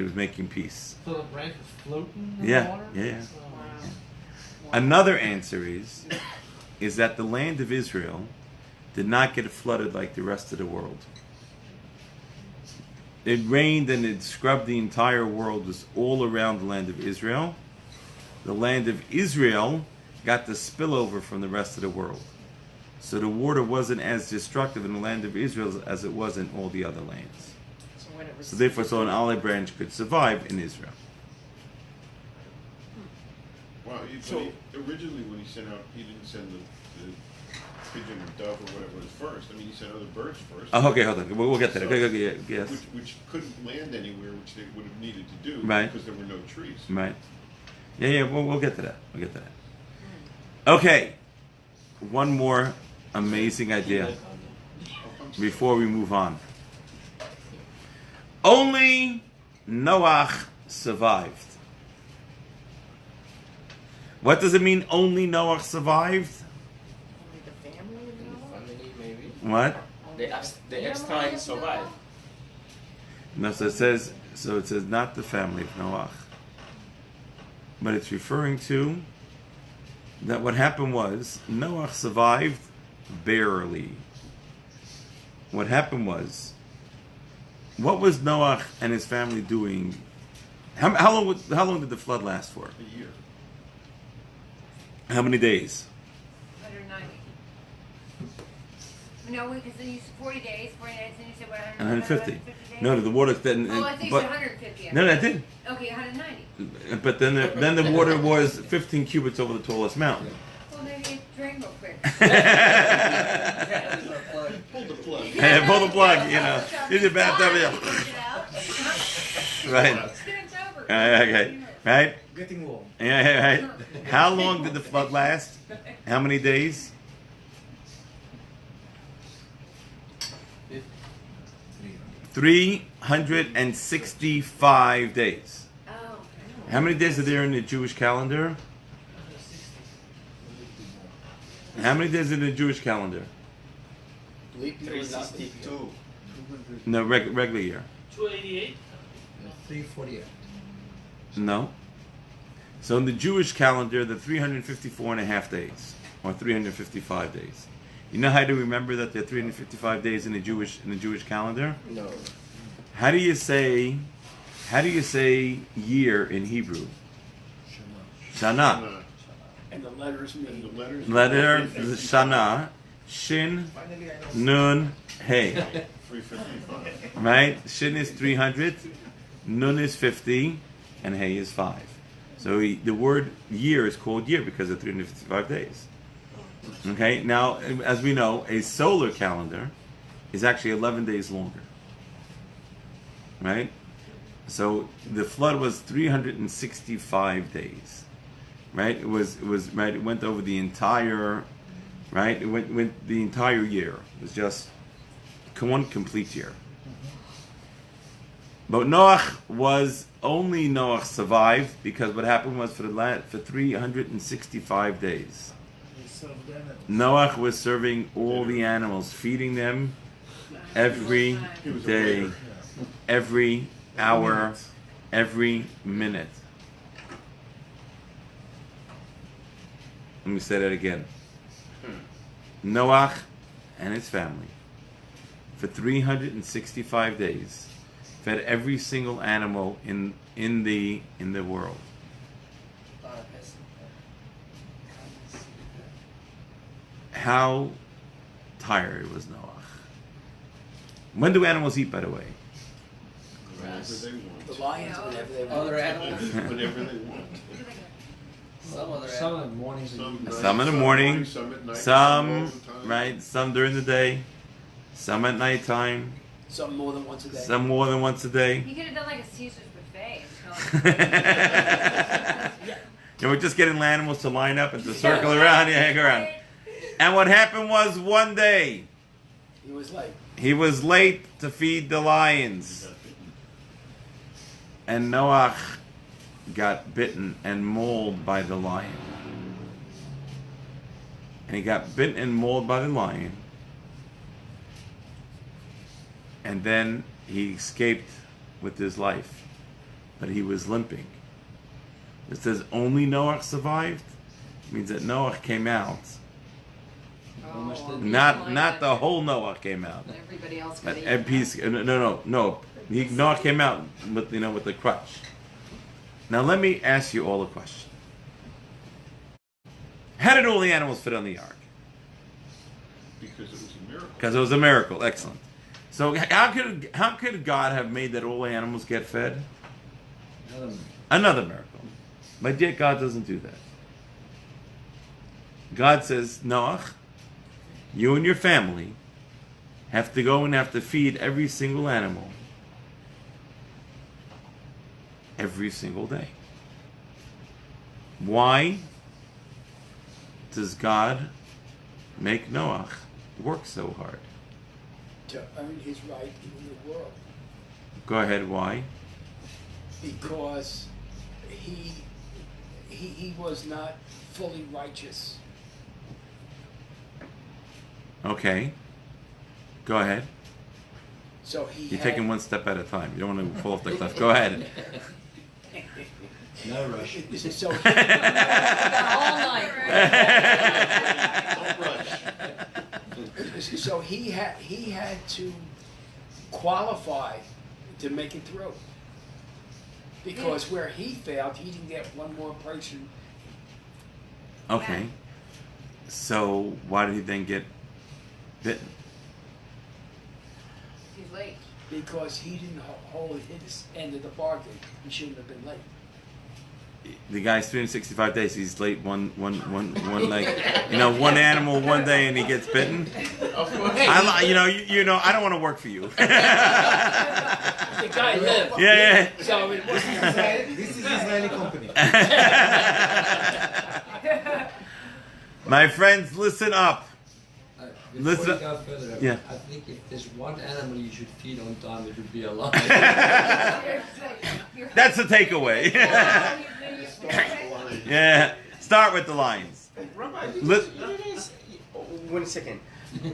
S1: was making peace.
S7: So the branch was floating in
S1: Yeah,
S7: the water?
S1: yeah.
S7: So,
S2: Wow.
S1: Another answer is that the land of Israel did not get flooded like the rest of the world. It rained and it scrubbed the entire world, was all around the land of Israel. The land of Israel got the spillover from the rest of the world. So the water wasn't as destructive in the land of Israel as it was in all the other lands.
S2: So when it was
S1: So therefore, an olive branch could survive in Israel.
S10: Wow, originally when he sent out, he didn't send the pigeon or dove or whatever was first. I mean, he sent other birds first.
S1: Oh, okay, hold on. We'll get to that.
S10: So-
S1: Okay, yes.
S10: Which couldn't land anywhere, which they would have needed to do.
S1: Right.
S10: Because there were no trees.
S1: Right. Yeah, we'll get to that. We'll get to that. Okay. One more amazing idea before we move on. Only Noach survived. What does it mean only Noach survived?
S2: only the family of Noah?
S11: Family, maybe.
S1: What?
S8: The Epstein survived.
S1: No, so it says not the family of Noach. But it's referring to that what happened was Noach survived barely. What happened was, what was Noach and his family doing? How long did the flood last for?
S10: A year.
S1: How many days?
S6: 190. No, because then you said 40 days, 40 days, and you said what?
S1: 150.
S6: days?
S1: No, the water then.
S6: Oh, I think you
S1: but,
S6: said 150.
S1: no, I did.
S6: Okay, 190.
S1: But then the water was 15 cubits over the tallest mountain.
S6: Well, maybe it drained real quick.
S10: Pull the plug.
S1: Hey, pull the plug, you know. Use your bathtub, yeah. Right.
S6: It's over.
S1: Okay. Right?
S12: Getting warm.
S1: Yeah, right. How long did the flood last? How many days? 365 days.
S6: Oh.
S1: How many days are there in the Jewish calendar? How many days in the Jewish calendar?
S8: 362.
S1: No, regular year.
S4: 288.
S12: 348.
S1: No. So in the Jewish calendar, the 354 and a half days, or 355 days. You know how to remember that there are 355 days in the Jewish calendar?
S8: No.
S1: How do you say year in Hebrew? Shana.
S3: And the letters mean.
S10: The letters.
S1: Letter Shana, Shin, Nun, Hey.
S10: 355.
S1: Right? Shin is 300, Nun is 50, and Hey is 5. So the word year is called year because of 355 days. Okay, now as we know, a solar calendar is actually 11 days longer. Right? So the flood was 365 days. Right? It was right, it went over the entire right? It went the entire year. It was just one complete year. But only Noach survived because what happened was for 365 days. Noach was serving all the animals, feeding them every day, every hour, every minute. Let me say that again. Noach and his family for 365 days, fed every single animal in the world. How tired was Noah? When do animals eat, by the way?
S10: Whenever they want.
S3: The lions, whenever they want.
S9: Other animals?
S10: Whenever they want.
S9: Some other
S12: Some
S9: animals.
S12: in the mornings and
S10: Some
S12: evenings.
S10: nights,
S1: Some in the morning,
S10: some at night,
S1: some
S10: all the time.
S1: right, some during the day, some at nighttime,
S3: Some more than once a day.
S1: some more than once a day.
S6: You could have done like a Caesar's buffet. And
S1: And we're just getting animals to line up and to circle around, hang around. And what happened was one day
S3: He was like,
S1: he was late to feed the lions, and Noah got bitten and mauled by the lion. And he got bitten and mauled by the lion, and then he escaped with his life, but he was limping. It says only Noah survived. It means that Noah came out.
S2: Oh,
S1: Not the whole Noah came out.
S2: Everybody else got
S1: A
S2: eaten.
S1: piece. No. Noah came out with with the crutch. Now let me ask you all a question. How did all the animals fit on the ark?
S10: Because it was a miracle.
S1: Because it was a miracle. Excellent. So how could God have made that all the animals get fed? Another miracle. But yet God doesn't do that. God says, Noah, you and your family have to go and have to feed every single animal every single day. Why does God make Noah work so hard?
S3: to earn his right in the world.
S1: Go ahead, why?
S3: Because he was not fully righteous.
S1: Okay. Go ahead.
S3: So he
S1: You're
S3: had,
S1: taking one step at a time. You don't want to fall off the cliff. Go ahead.
S12: No rush.
S3: So
S2: All night.
S10: Don't rush.
S3: so he had to qualify to make it through. Because where he failed, he didn't get one more person.
S1: Okay. So why did he then get bitten?
S6: He's late.
S3: Because he didn't hold his end of the bargain. He shouldn't have been late.
S1: The guy's 365 days. He's late one like one animal one day and he gets bitten.
S8: Of course.
S1: I don't want to work for you.
S3: The guy lived.
S1: Yeah.
S3: So it was
S12: This is Israeli company.
S1: My friends, listen up.
S12: Before
S1: Listen-
S12: you go further,
S1: Yeah.
S12: I think if there's one animal you should feed on time, it would be a lion.
S1: That's the takeaway. Yeah. Start with the lions.
S8: Rabbi,
S1: Let-
S8: one second.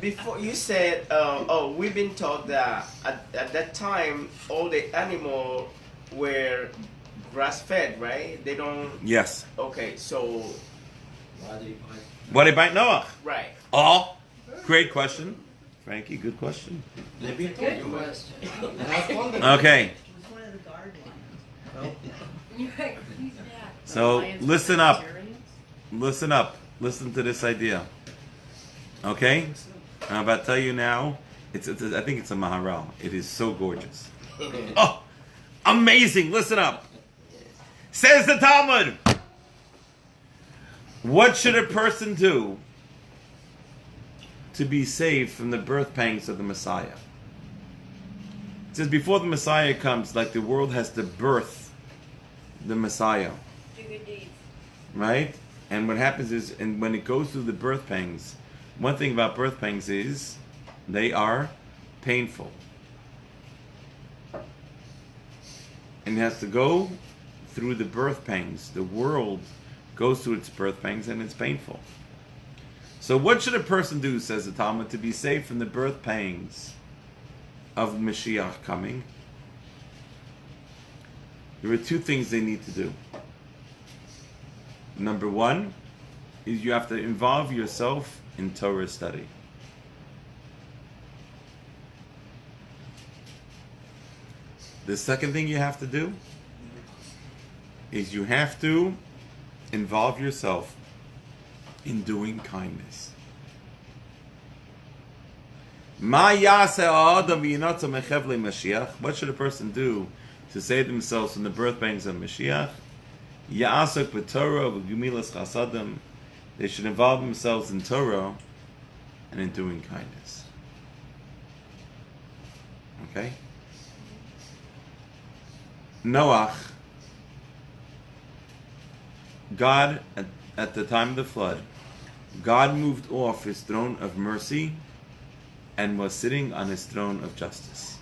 S8: Before you said, we've been taught that at that time all the animals were grass-fed, right? They don't.
S1: Yes.
S8: Okay, so
S12: Why do you buy?
S1: What did bite Noah?
S8: right.
S1: Oh, great question. Frankie, good question.
S12: Maybe
S2: Good question.
S1: Okay.
S5: It was one of the guard ones.
S1: So
S2: Lions
S1: listen
S2: were
S1: up.
S2: vegetarians?
S1: Listen up. Listen to this idea. Okay? I'm about to tell you now. I think it's a Maharal. It is so gorgeous. Oh, amazing. Listen up. Says the Talmud. What should a person do to be saved from the birth pangs of the Messiah? It says before the Messiah comes, like the world has to birth the Messiah.
S6: Do good deeds.
S1: Right? And what happens is, and when it goes through the birth pangs, one thing about birth pangs is they are painful. And it has to go through the birth pangs. The world goes through its birth pangs and it's painful. So what should a person do, says the Talmud, to be saved from the birth pangs of Mashiach coming? There are two things they need to do. Number one is you have to involve yourself in Torah study. The second thing you have to do is you have to involve yourself in doing kindness. What should a person do to save themselves from the birth pangs of Mashiach? They should involve themselves in Torah and in doing kindness. Okay? Noach, God, at the time of the flood, God moved off his throne of mercy and was sitting on his throne of justice.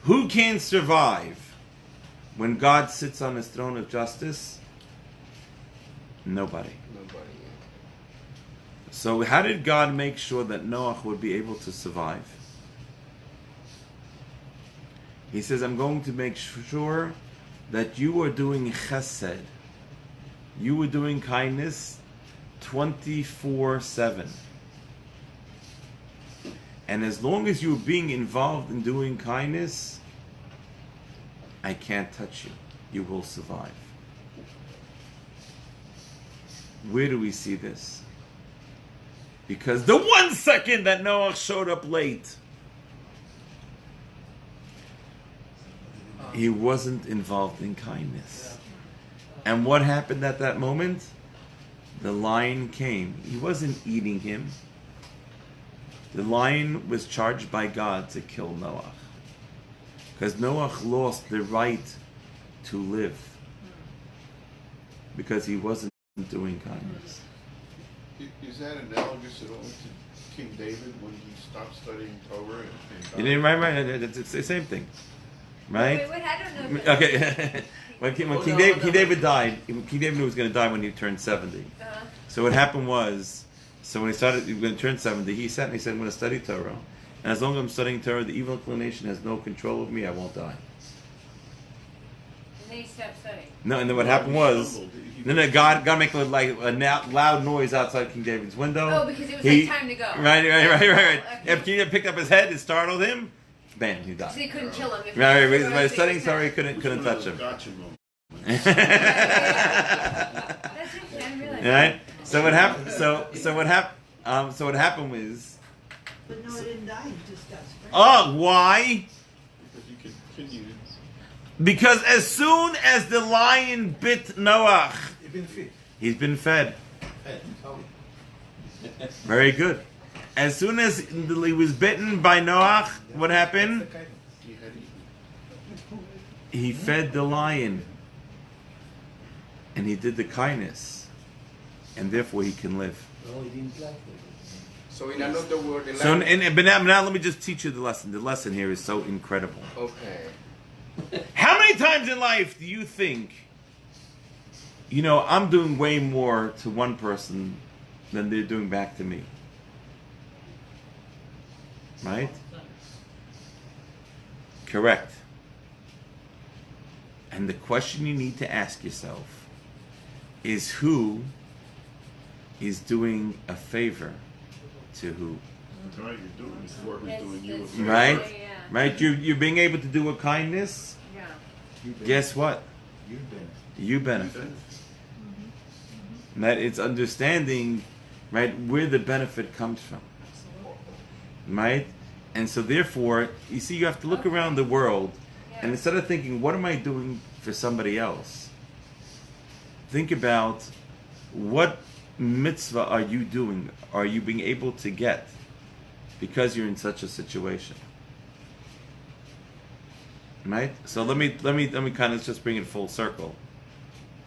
S1: Who can survive when God sits on his throne of justice? Nobody. So how did God make sure that Noach would be able to survive? He says, I'm going to make sure that you are doing chesed. You are doing kindness 24/7. And as long as you're being involved in doing kindness, I can't touch you. You will survive. Where do we see this? Because the 1 second that Noah showed up late, he wasn't involved in kindness. And what happened at that moment? The lion came. He wasn't eating him. The lion was charged by God to kill Noah. Because Noah lost the right to live. Because he wasn't doing kindness.
S10: Is that analogous at all to King David when he stopped studying Torah and
S1: You didn't right? It's the same thing. Right?
S6: Wait, I don't know.
S1: Okay. when King David died, King David knew he was going to die when he turned 70. So what happened was, when he turned 70, he sat and he said, I'm going to study Torah. And as long as I'm studying Torah, the evil inclination has no control of me, I won't die.
S6: And then he stopped studying.
S1: No, and then what happened was, God make a loud noise outside King David's window.
S6: Oh, because it was time to go.
S1: Right.
S6: Okay.
S1: If King David picked up his head, it startled him, bam, he died.
S6: So he couldn't kill him.
S1: By studying Torah, he couldn't touch him.
S10: Gotcha moment.
S6: That's interesting. I didn't realize.
S1: Right? So what happened? So what happened was.
S5: But Noah didn't die, he just got sprayed.
S1: Oh, why?
S10: Because you continued.
S1: Because as soon as the lion bit Noach, he's been fed. Very good. As soon as he was bitten by Noach, what happened? He fed the lion. And he did the kindness. And therefore he can live.
S8: So in another word,
S1: but now let me just teach you the lesson. The lesson here is so incredible.
S8: Okay.
S1: How many times in life do you think, I'm doing way more to one person than they're doing back to me? Right? Correct. And the question you need to ask yourself is who is doing a favor to who?
S10: The guy you're doing it for who's doing you a favor.
S1: Right? Right? You're being able to do a kindness.
S6: Yeah.
S1: Guess what? You benefit. And that it's understanding, right, where the benefit comes from. Right? And so therefore, you see, you have to look around the world, and instead of thinking, what am I doing for somebody else? Think about, what mitzvah are you doing? Are you being able to get because you're in such a situation? Right? So let me kind of just bring it full circle.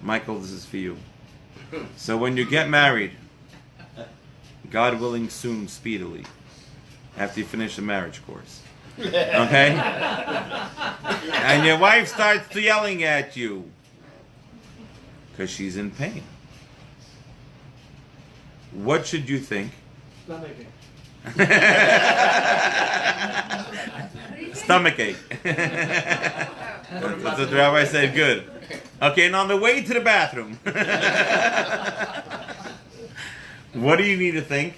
S1: Michael, this is for you. So when you get married, God willing soon, speedily, after you finish the marriage course, okay? And your wife starts yelling at you because she's in pain. What should you think? Stomach ache. That's what the rabbi said. Good. Okay, and on the way to the bathroom, what do you need to think?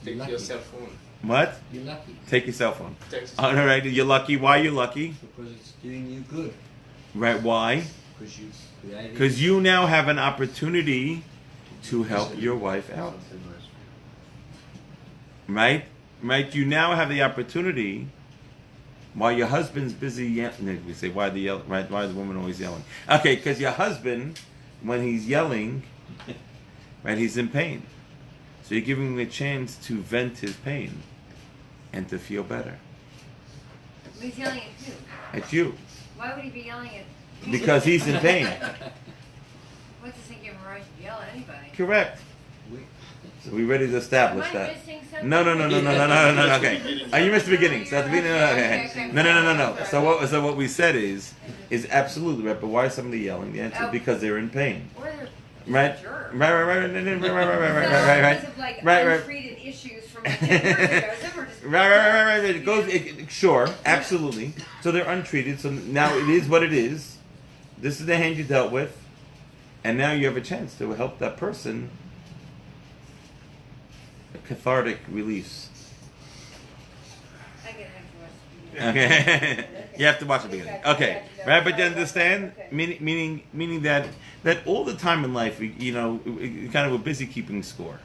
S8: Take your cell phone.
S1: What?
S12: You're lucky.
S1: Take your cell phone.
S8: Text.
S1: All right, you're lucky. Why are you lucky?
S12: Because it's doing you good.
S1: Right, why?
S12: Because you created.
S1: Because you now have an opportunity to help your wife out. Right? Right? You now have the opportunity, while your husband's busy yelling. We say, why the woman always yelling? Okay, because your husband, when he's yelling, right, he's in pain. So you're giving him a chance to vent his pain and to feel better.
S6: But he's yelling at you.
S1: At you.
S6: Why would he be yelling at you?
S1: Because he's in pain.
S6: What's this thing giving rise to yell at anybody?
S1: Correct. So we ready to establish
S6: Am I
S1: that.
S6: missing something?
S1: No, okay. Oh, you missed the beginning. So at the beginning, okay. No. So what we said is absolutely right. But why is somebody yelling? The answer is because they're in pain.
S6: Or they're
S1: Right.
S6: jerk. Because of like untreated issues from like 10 years ago. Some are just
S1: Right. It goes. Sure, absolutely. So they're untreated. So now it is what it is. This is the hand you dealt with, and now you have a chance to help that person. A cathartic release.
S6: I get
S1: Okay. You have to watch the beginning. Okay. Right, but you understand? Meaning that all the time in life, we kind of we're busy keeping score.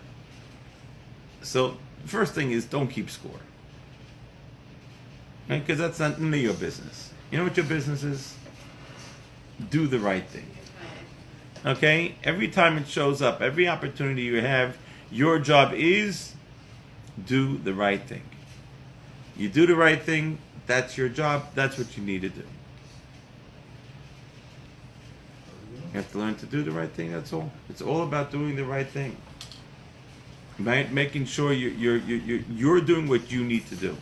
S1: So first thing is don't keep score. Right? Because that's not none of your business. You know what your business is? Do the right thing. Okay? Every time it shows up, every opportunity you have, your job is do the right thing. You do the right thing, that's your job, that's what you need to do. You have to learn to do the right thing, that's all. It's all about doing the right thing. Right? Making sure you're doing what you need to do.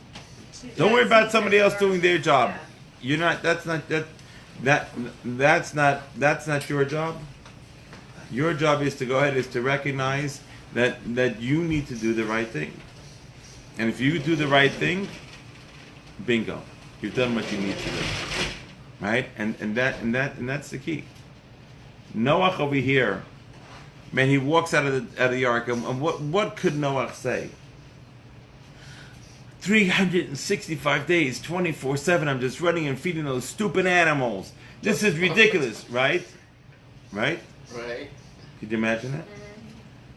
S1: Don't worry about somebody else doing their job. You're not that's not your job. Your job is to go ahead, is to recognize that you need to do the right thing. And if you do the right thing, bingo. You've done what you need to do. Right? And that's the key. Noach over here, man, he walks out of the ark, and what could Noach say? 365 days, 24/7, I'm just running and feeding those stupid animals. This is ridiculous, right? Right?
S8: Right.
S1: Could you imagine that?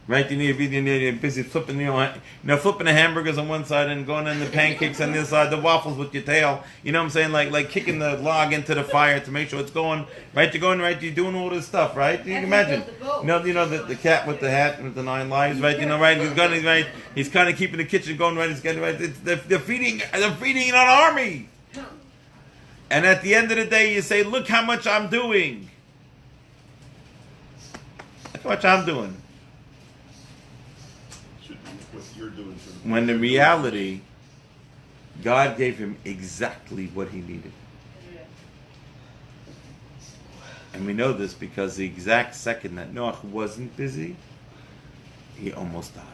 S1: Right? You need to be busy flipping, flipping the hamburgers on one side and going on the pancakes on the other side, the waffles with your tail. You know what I'm saying? Like kicking the log into the fire to make sure it's going right. You're going right. You're doing all this stuff, right? You can imagine. The cat with the hat with the 9 lives, right? Right. He's going right. He's kind of keeping the kitchen going right. He's getting right. They're feeding an army. And at the end of the day, you say, "Look how much I'm doing. Look how much I'm doing." When the reality, God gave him exactly what he needed. And we know this because the exact second that Noach wasn't busy, he almost died.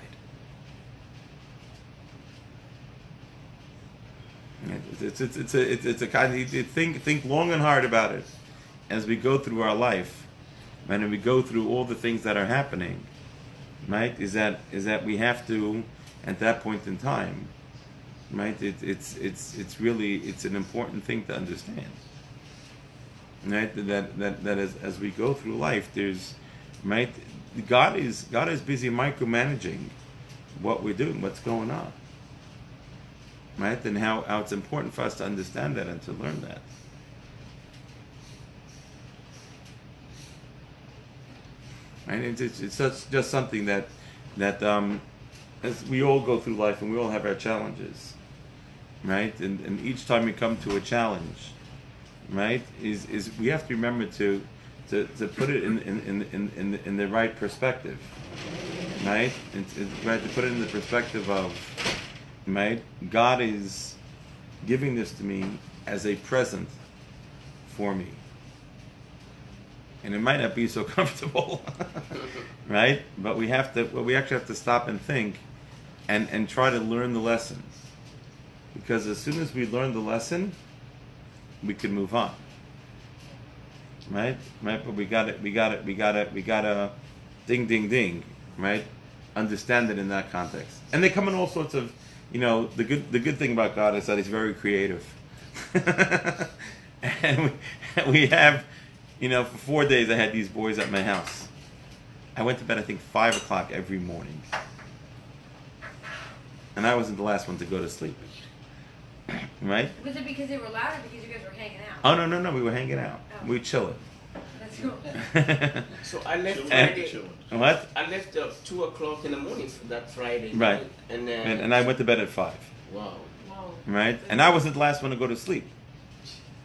S1: It's a kind of, think long and hard about it as we go through our life, and we go through all the things that are happening. Right? Is that we have to, at that point in time, right? It's really an important thing to understand. Right? That as we go through life, there's right. God is busy micromanaging what we're doing, what's going on. Right? And how it's important for us to understand that and to learn that. Right? It's just something that as we all go through life and we all have our challenges, right? And each time we come to a challenge, right, is we have to remember to put it in the right perspective, right? Right, to put it in the perspective of, right, God is giving this to me as a present for me. And it might not be so comfortable, right? But we actually have to stop and think and try to learn the lesson. Because as soon as we learn the lesson, we can move on. Right? But we gotta ding, right? Understand it in that context. And they come in all sorts of the good thing about God is that He's very creative, and we have, for 4 days I had these boys at my house. I went to bed I think 5 o'clock every morning, and I wasn't the last one to go to sleep. Right?
S6: Was it because they were loud or because you guys were hanging out?
S1: Oh no, we were hanging out.
S6: Oh.
S1: We were chilling.
S6: That's cool.
S8: So I left
S10: Chilling.
S8: Friday.
S1: What?
S8: I left at 2 o'clock in the morning for that Friday.
S1: Right.
S8: And
S1: And I went to bed at 5.
S8: wow.
S2: Whoa.
S1: Right? And I wasn't the last one to go to sleep.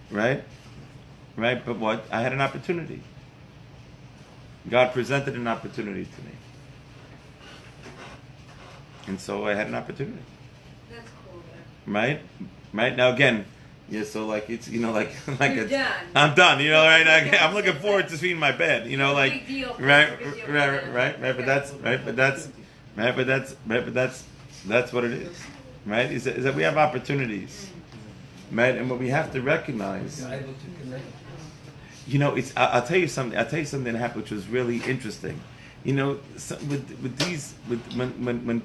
S1: Right? Right? But what? I had an opportunity. God presented an opportunity to me. And so I had an opportunity.
S6: That's cool, man.
S1: Right? Right? Now again, yeah, so like it's like
S6: You're
S1: it's,
S6: done.
S1: I'm done, right? I'm looking forward to seeing my bed,
S6: No
S1: like
S6: big deal.
S1: right,
S6: Big deal.
S1: right, but that's that's what it is. Right? Is that we have opportunities. Right? And what we have to recognize,
S12: You're able to connect.
S1: it's I'll tell you something that happened which was really interesting. When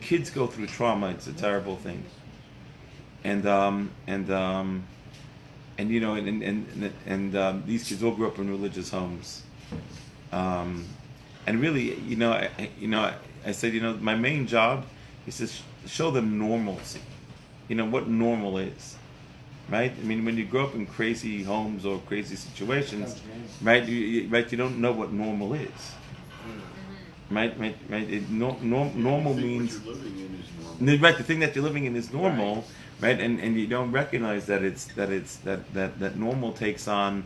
S1: kids go through trauma, it's a terrible thing. And these kids all grew up in religious homes. And really, I said, my main job is to show them normalcy. What normal is, right? I mean, when you grow up in crazy homes or crazy situations, right? You don't know what normal is. Right. Normal means
S10: What you're living in is normal.
S1: right. The thing that you're living in is normal, right? And you don't recognize that normal takes on,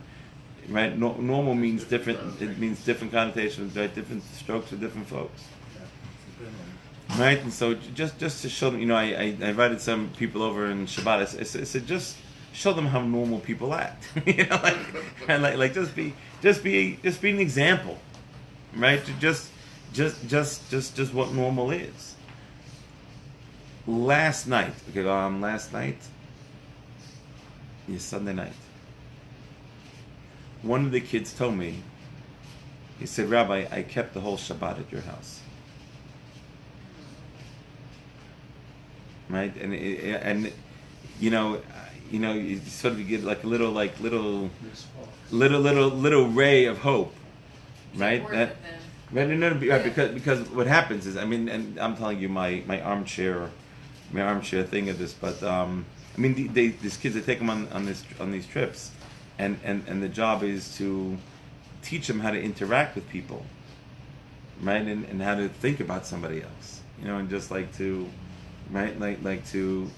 S1: right? Normal means different. It means different connotations, right? Different strokes for different folks, right? And so just to show them, I invited some people over in Shabbat. I said just show them how normal people act, and just be an example, right? Just what normal is. Last night, Sunday night, one of the kids told me, he said, Rabbi, I kept the whole Shabbat at your house. Right? And you sort of get like a little ray of hope. Right?
S2: Worth
S1: That,
S2: it then.
S1: right, no, because what happens is, and I'm telling you my armchair thing of this, but these kids, they take them on these trips, and the job is to teach them how to interact with people, right, and how to think about somebody else, and just like to, right, like to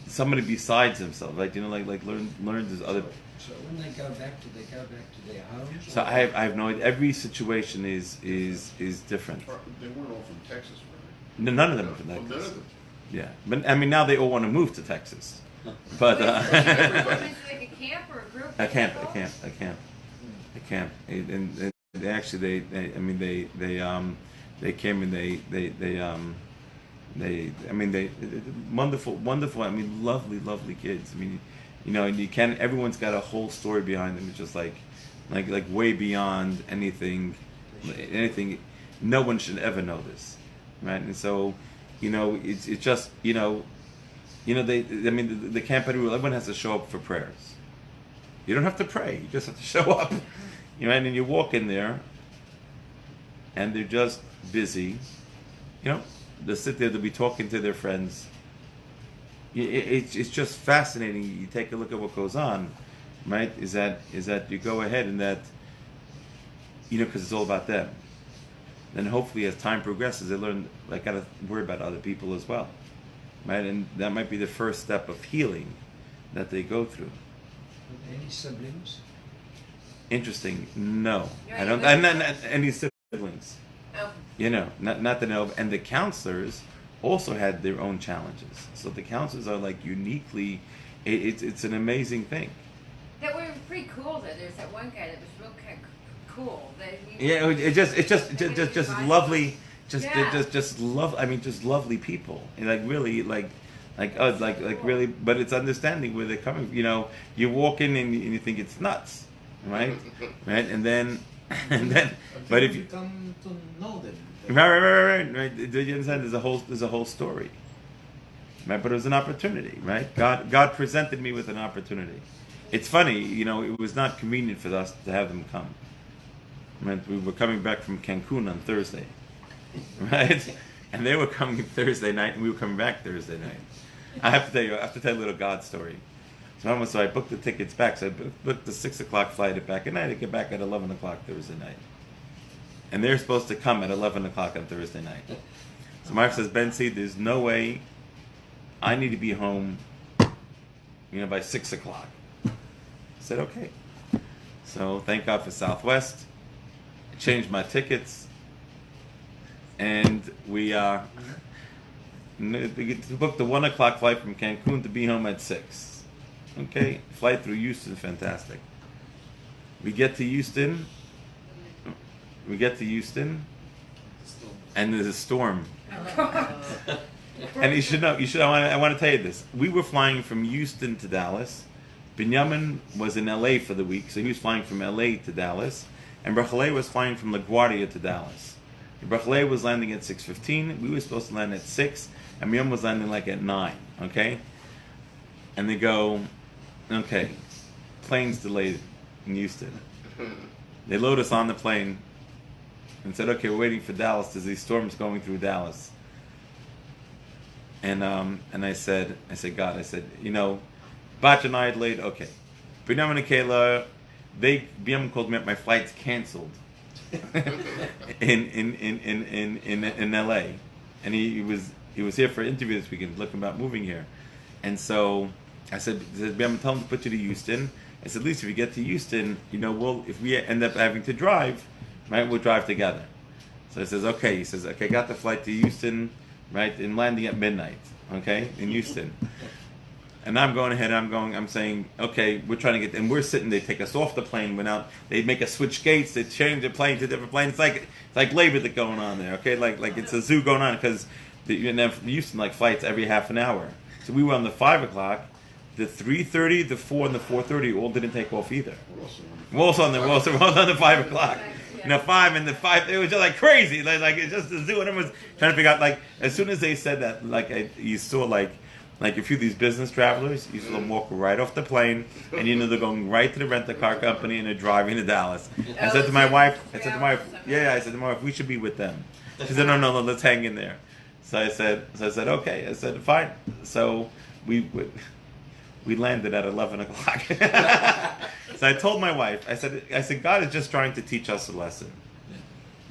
S1: somebody besides himself, like learn this other.
S12: So when they go back to their homes?
S1: So I have no idea. Every situation is different.
S10: They weren't all from Texas, were
S1: No, none of them are from
S10: they? Well,
S1: Texas.
S10: none of them.
S1: Yeah, but now they all want to move to Texas. But
S6: Was it like a camp or a group?
S1: a camp. And they actually they came and they wonderful, lovely kids. And you can, everyone's got a whole story behind them. It's just like way beyond anything no one should ever know this, right? And so, it's just, the camp rule, everyone has to show up for prayers. You don't have to pray, you just have to show up. And you walk in there and they're just busy, they'll sit there, they'll be talking to their friends. It's just fascinating. You take a look at what goes on, right? Is that you go ahead and that, because it's all about them. Then hopefully as time progresses, they learn, got to worry about other people as well, right? And that might be the first step of healing that they go through.
S12: Any siblings?
S1: Interesting. No,
S6: You're
S1: I don't.
S6: right.
S1: Not any siblings.
S6: Oh.
S1: Not to know. And the counselors also had their own challenges. So the counselors are uniquely, it's an amazing thing.
S6: That were pretty cool though. There's that one guy that was real kind of cool.
S1: It's just lovely, just lovely people, and really really. But it's understanding where they're coming. You walk in and you think it's nuts, right? Right, and then, but if you
S7: come to know them.
S1: Right. Do you understand? There's a whole story, right? But it was an opportunity, right? God presented me with an opportunity. It's funny, it was not convenient for us to have them come. Right? We were coming back from Cancun on Thursday, right? And they were coming Thursday night, and we were coming back Thursday night. I have to tell you a little God story. So I booked the tickets back. So I booked the 6 o'clock flight back at night. I get back at 11 o'clock Thursday night. And they're supposed to come at 11 o'clock on Thursday night. So my wife says, Bentzi, there's no way. I need to be home, by 6 o'clock. I said, okay. So thank God for Southwest. I changed my tickets. And we booked the 1 o'clock flight from Cancun to be home at 6. Okay, flight through Houston, fantastic. We get to Houston, and there's a storm. And you should know, I want to tell you this. We were flying from Houston to Dallas. Binyamin was in LA for the week, so he was flying from LA to Dallas. And Breakneck was flying from LaGuardia to Dallas. Breakneck was landing at 6:15. We were supposed to land at 6, and Binyamin was landing like at 9, okay? And they go, okay, plane's delayed in Houston. They load us on the plane and said, okay, we're waiting for Dallas. There's these storms going through Dallas. And I said, God, Bach and I had laid, okay. Binyamin and Kayla, Binyamin called me up, my flight's canceled in LA. And he was here for an interview this weekend, looking about moving here. And so I said, I'm telling him to put you to Houston. I said, at least if you get to Houston, if we end up having to drive, right, we'll drive together. So he says, okay. He says, okay, got the flight to Houston, right, and landing at midnight, okay, in Houston. And I'm going ahead, I'm saying, okay, we're trying to get, and we're sitting, they take us off the plane, they make us switch gates, they change the plane to a different plane. It's like labor that's going on there, okay, like it's a zoo going on, because Houston flights every half an hour. So we were on the 5 o'clock, the 3:30, the 4, and the 4:30 all didn't take off either. We're also on the 5 o'clock. 5 and the 5, it was just like crazy. Like it's just a zoo, and everyone's trying to figure out, as soon as they said that, you saw like a few of these business travelers, you saw them walk right off the plane, and they're going right to the rent-a-car company, and they're driving to Dallas. I said to my wife, I said to my wife, we should be with them. She said, no, let's hang in there. So I said, okay. I said, fine. So we landed at 11 o'clock. So I told my wife, I said, God is just trying to teach us a lesson.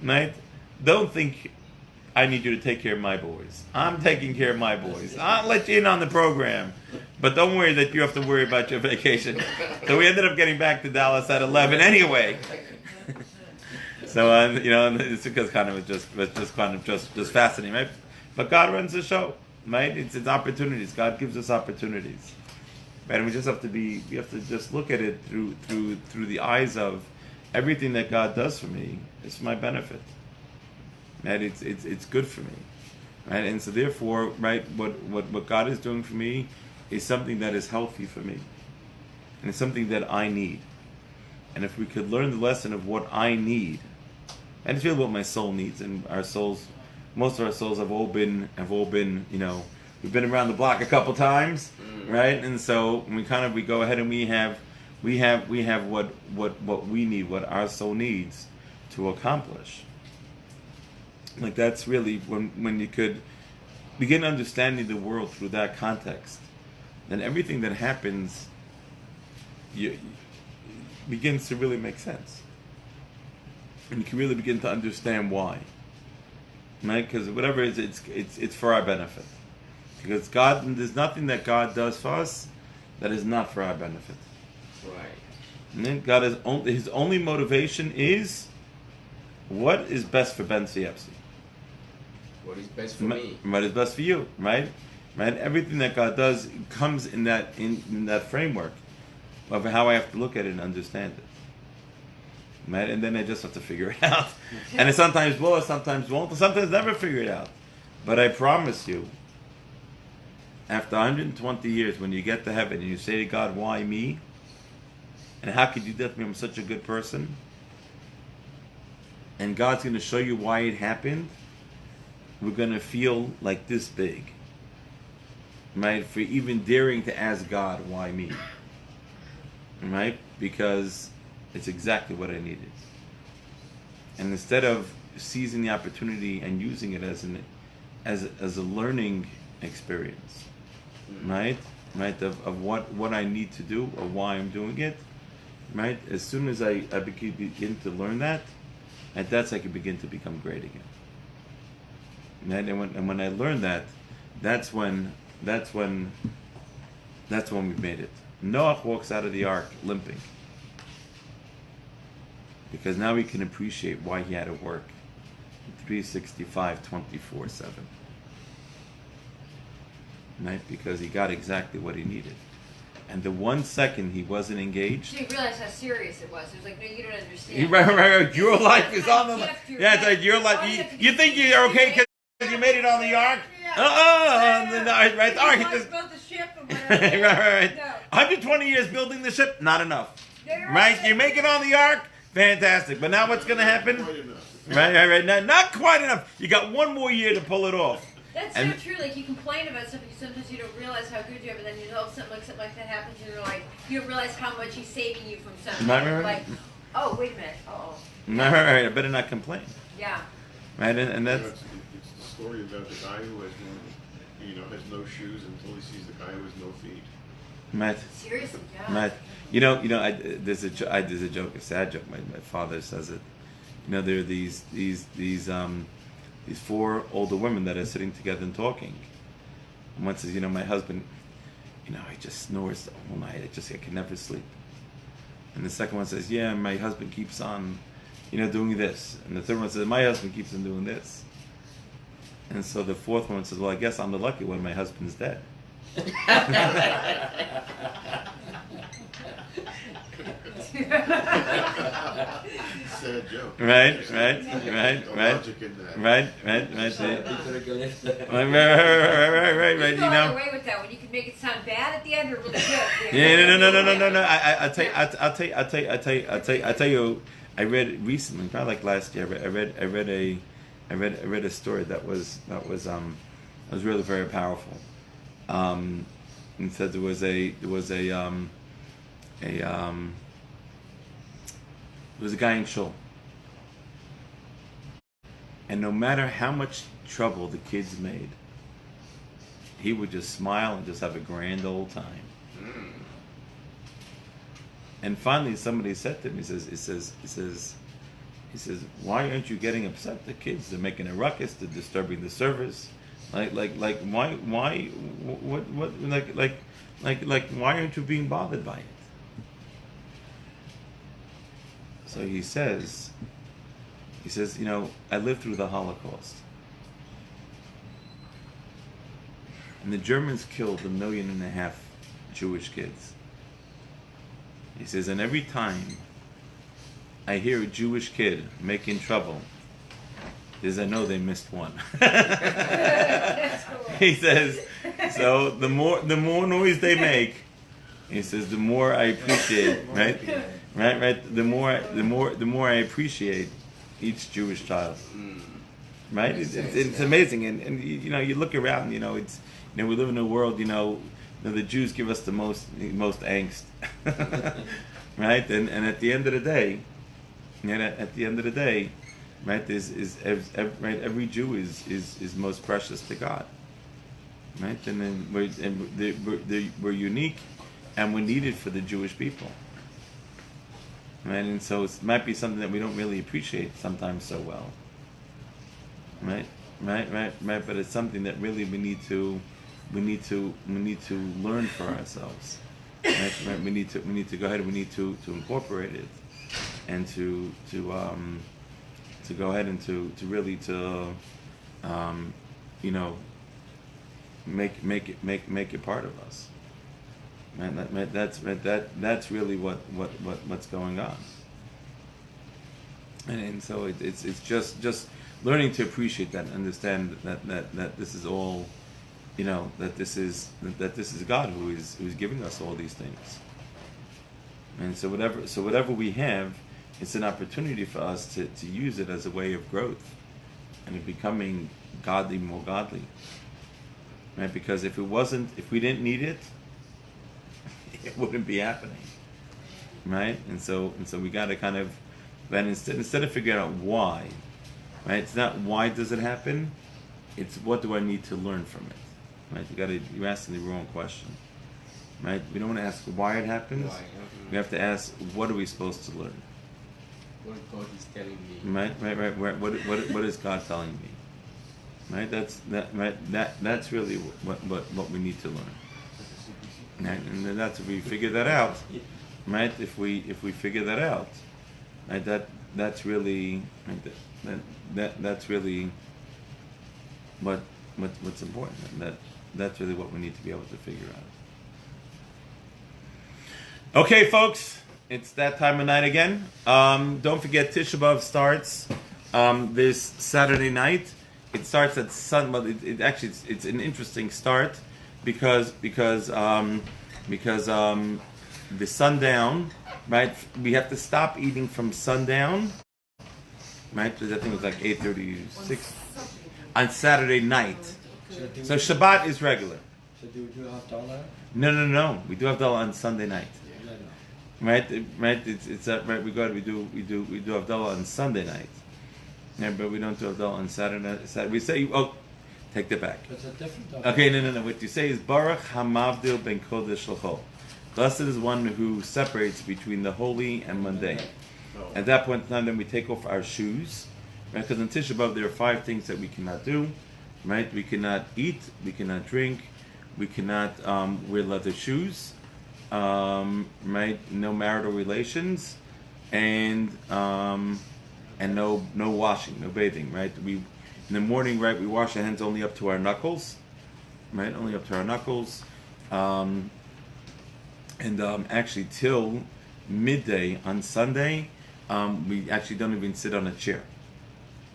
S1: Right? Don't think I need you to take care of my boys. I'm taking care of my boys. I'll let you in on the program. But don't worry that you have to worry about your vacation. So we ended up getting back to Dallas at 11 anyway. So, it's because it was just fascinating, right? But God runs the show, right? It's opportunities. God gives us opportunities, right? And we have to just look at it through the eyes of everything that God does for me is for my benefit, right? It's good for me, right? And so therefore, right, what God is doing for me is something that is healthy for me, and it's something that I need. And if we could learn the lesson of what I need, and it's really what my soul needs, and our souls. Most of our souls have all been, we've been around the block a couple times, right? And so we go ahead and we have what we need, what our soul needs to accomplish. That's really when you could begin understanding the world through that context, then everything that happens begins to really make sense, and you can really begin to understand why. Right? Because whatever it is, it's for our benefit. Because there's nothing that God does for us that is not for our benefit.
S8: Right.
S1: And God his only motivation is what is best for Bentzi Epstein.
S8: What is best for me?
S1: What is best for you, right? Right? Everything that God does comes in that framework of how I have to look at it and understand it. Right? And then I just have to figure it out. And it sometimes will, sometimes won't, and sometimes never figure it out. But I promise you, after 120 years, when you get to heaven and you say to God, why me? And how could you do that to me? I'm such a good person. And God's going to show you why it happened. We're going to feel like this big. right? For even daring to ask God, why me? Right? Because it's exactly what I needed. And instead of seizing the opportunity and using it as a learning experience, right? Right? Of what I need to do or why I'm doing it, right? As soon as I begin to learn that, and that's I can begin to become great again. Right? And when I learn that, that's when we've made it. Noah walks out of the ark limping, because now he can appreciate why he had to work 365, 24/7. Right? Because he got exactly what he needed. And the 1 second he wasn't engaged.
S6: So you realize how serious it was. It was like, no, you don't understand.
S1: Right. Your life is on the line. Yeah, it's like your life. You think you're okay because you made it on the ark? Right. All right.
S6: Built the ship and whatever.
S1: Right.
S6: No.
S1: 120 years building the ship, not enough. Right? You make it on the ark, fantastic. But now what's going to happen? Right. Not quite enough. You got 1 more year to pull it off.
S6: That's so true. Like, you complain about something, sometimes you don't realize how good you have, and then you know something like that happens, and you're like, you don't realize how much he's saving you from something.
S1: Right.
S6: Like, oh, wait a minute. Uh-oh.
S1: Right. I better not complain.
S6: Yeah.
S1: Right, and that's...
S10: It's the story about the guy who has no shoes until he sees the guy who has no feet.
S1: Right.
S6: Seriously, yeah.
S1: Right. There's a joke, a sad joke. My father says it. There are these 4 older women that are sitting together and talking. And one says, my husband, he just snores all night. I can never sleep. And the second one says, yeah, my husband keeps on, doing this. And the third one says, my husband keeps on doing this. And so the fourth one says, well, I guess I'm the lucky one. My husband's dead.
S10: Sad joke.
S1: Right.
S10: No logic in that.
S1: Right.
S6: You go all the way with that one. You can make it sound bad at the end or really good.
S1: Yeah, no. I'll tell you. I read recently, probably like last year. I read a story that was really very powerful. And said there was a guy in shul, and no matter how much trouble the kids made, he would just smile and just have a grand old time. And finally, somebody said to him, he says, why aren't you getting upset? The kids, they're making a ruckus, they're disturbing the service. Why aren't you being bothered by it? So he says, I lived through the Holocaust. And the Germans killed 1.5 million Jewish kids. He says, and every time I hear a Jewish kid making trouble, I know they missed one. He says, so the more noise they make, he says, the more I appreciate, right? The more I appreciate each Jewish child, right? It's amazing, and you look around, it's we live in a world, the Jews give us the most angst, right? And at the end of the day, right, every Jew is most precious to God, right? And then we're unique, and we're needed for the Jewish people, right? And so it might be something that we don't really appreciate sometimes so well, right? But it's something that really we need to learn for ourselves, right? We need to go ahead and we need to incorporate it, and to go ahead and to really make it part of us. Man, that's really what's going on. And so it's just learning to appreciate that and understand that this is all, that this is God who is giving us all these things. And so whatever we have, it's an opportunity for us to use it as a way of growth and of becoming more godly. right? Because if we didn't need it, it wouldn't be happening, right? And so we got to kind of, then instead of figuring out why, right? It's not why does it happen, it's what do I need to learn from it, right? You're asking the wrong question, right? We don't want to ask why it happens. We have to ask what are we supposed to learn.
S8: What God is telling me.
S1: Right. What is God telling me? Right. That's really what we need to learn. Right? And then that's if we figure that out. Right. If we figure that out, right. That's really that's really what's important. That's really what we need to be able to figure out. Okay, folks. It's that time of night again. Don't forget Tisha B'Av starts this Saturday night. It starts at sun, but it's an interesting start because the sundown, right? We have to stop eating from sundown, right? I think it was like 8:36 on Saturday night. So Shabbat is regular.
S12: So do we do Havdalah?
S1: No. We do Havdalah on Sunday night. Right. It's right. We do Havdalah on Sunday night, yeah, but we don't do Havdalah on Saturday. We say, take that back.
S12: It's a different.
S1: Okay, no. What you say is Baruch Hamavdil Ben Kodesh L'Chol. Blessed is one who separates between the holy and mundane. At that point in time, then we take off our shoes, right? Because in Tisha B'Av there are 5 things that we cannot do, right? We cannot eat, we cannot drink, we cannot wear leather shoes. Right, no marital relations, and no washing, no bathing. Right, we in the morning, right, we wash our hands only up to our knuckles, right, only up to our knuckles, and actually till midday on Sunday, we actually don't even sit on a chair,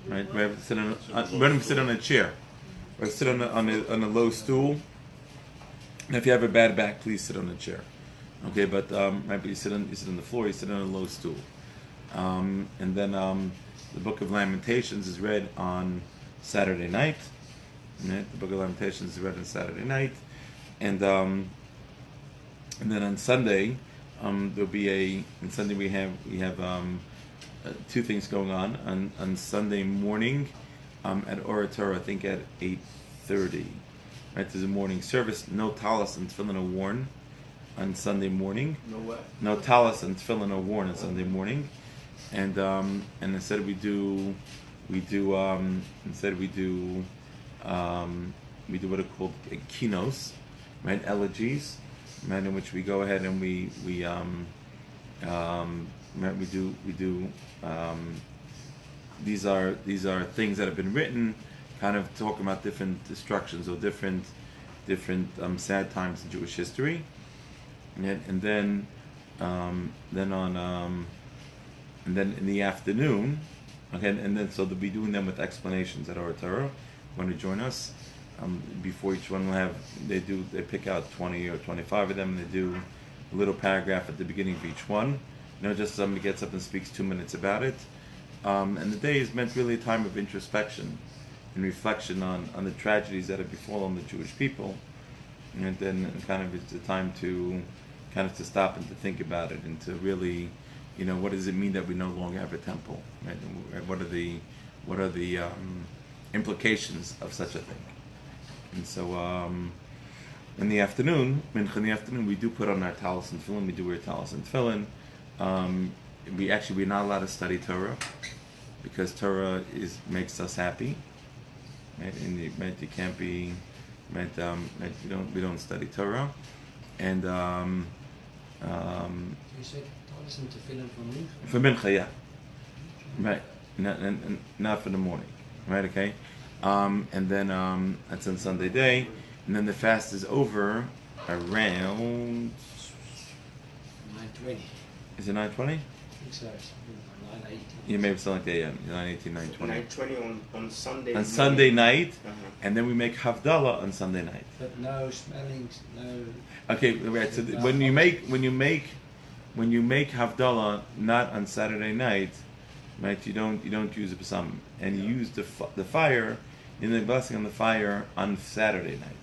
S1: right? We have to sit on a chair, or sit on a low stool. And if you have a bad back, please sit on a chair. Okay, but you sit on the floor, you sit on a low stool, and then the Book of Lamentations is read on Saturday night. Right? The Book of Lamentations is read on Saturday night, and then on Sunday there'll be on Sunday we have 2 things going on. On Sunday morning at Torah, I think at 8:30. Right, there's a morning service. No talis and tefillin are worn on Sunday morning.
S8: No what?
S1: No talis and tefillin are worn on Sunday morning, and instead we do what are called kinos, right? Elegies, right? In which we go ahead and we do these are things that have been written, kind of talking about different destructions or different sad times in Jewish history. And then in the afternoon, okay, and then so they'll be doing them with explanations at our Torah. Want to join us? Before each one they pick out 20 or 25 of them, and they do a little paragraph at the beginning of each one. Just somebody gets up and speaks 2 minutes about it. And the day is meant really a time of introspection and reflection on the tragedies that have befallen the Jewish people, and then kind of it's a time to stop and to think about it, and to really, what does it mean that we no longer have a temple? Right? What are the implications of such a thing? And so in the afternoon, we do put on our talis and tefillin. We do wear talis and tefillin. We're not allowed to study Torah because Torah makes us happy. Right? And you can't be, right? We don't study Torah, and
S12: you said talis and tefillin for mincha?
S1: For mincha, yeah, right. Not for the morning, right? Okay, and then that's on Sunday day, and then the fast is over around
S12: 9:20.
S1: Is it 9:20?
S12: I think so. 9:18.
S1: Yeah, maybe something like that. Yeah, 9:18, 9:20.
S8: 9:20 on Sunday.
S1: On Sunday night,
S8: Uh-huh.
S1: and then we make Havdalah on Sunday night.
S12: But no smellings, no.
S1: Okay, right. So when you make Havdalah not on Saturday night, right? You don't use a psalm, and you use the fire in the blessing on the fire on Saturday night.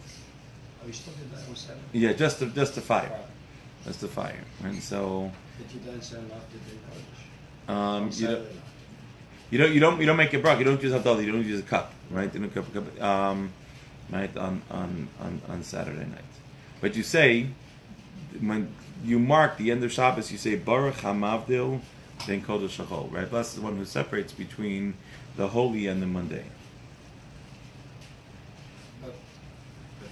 S12: we still did that on Saturday?
S1: Yeah, just the fire. Just the fire. And so
S12: Did you then send off the big Kodesh?
S1: you don't
S12: Saturday night.
S1: you don't make a brach. You don't use hadal. You don't use a cup, right? You don't cup, right on Saturday night. But you say when you mark the end of Shabbos, you say Baruch Hamavdil Ben Kodesh Shachol, right? Blessed is the one who separates between the holy and the mundane.
S12: But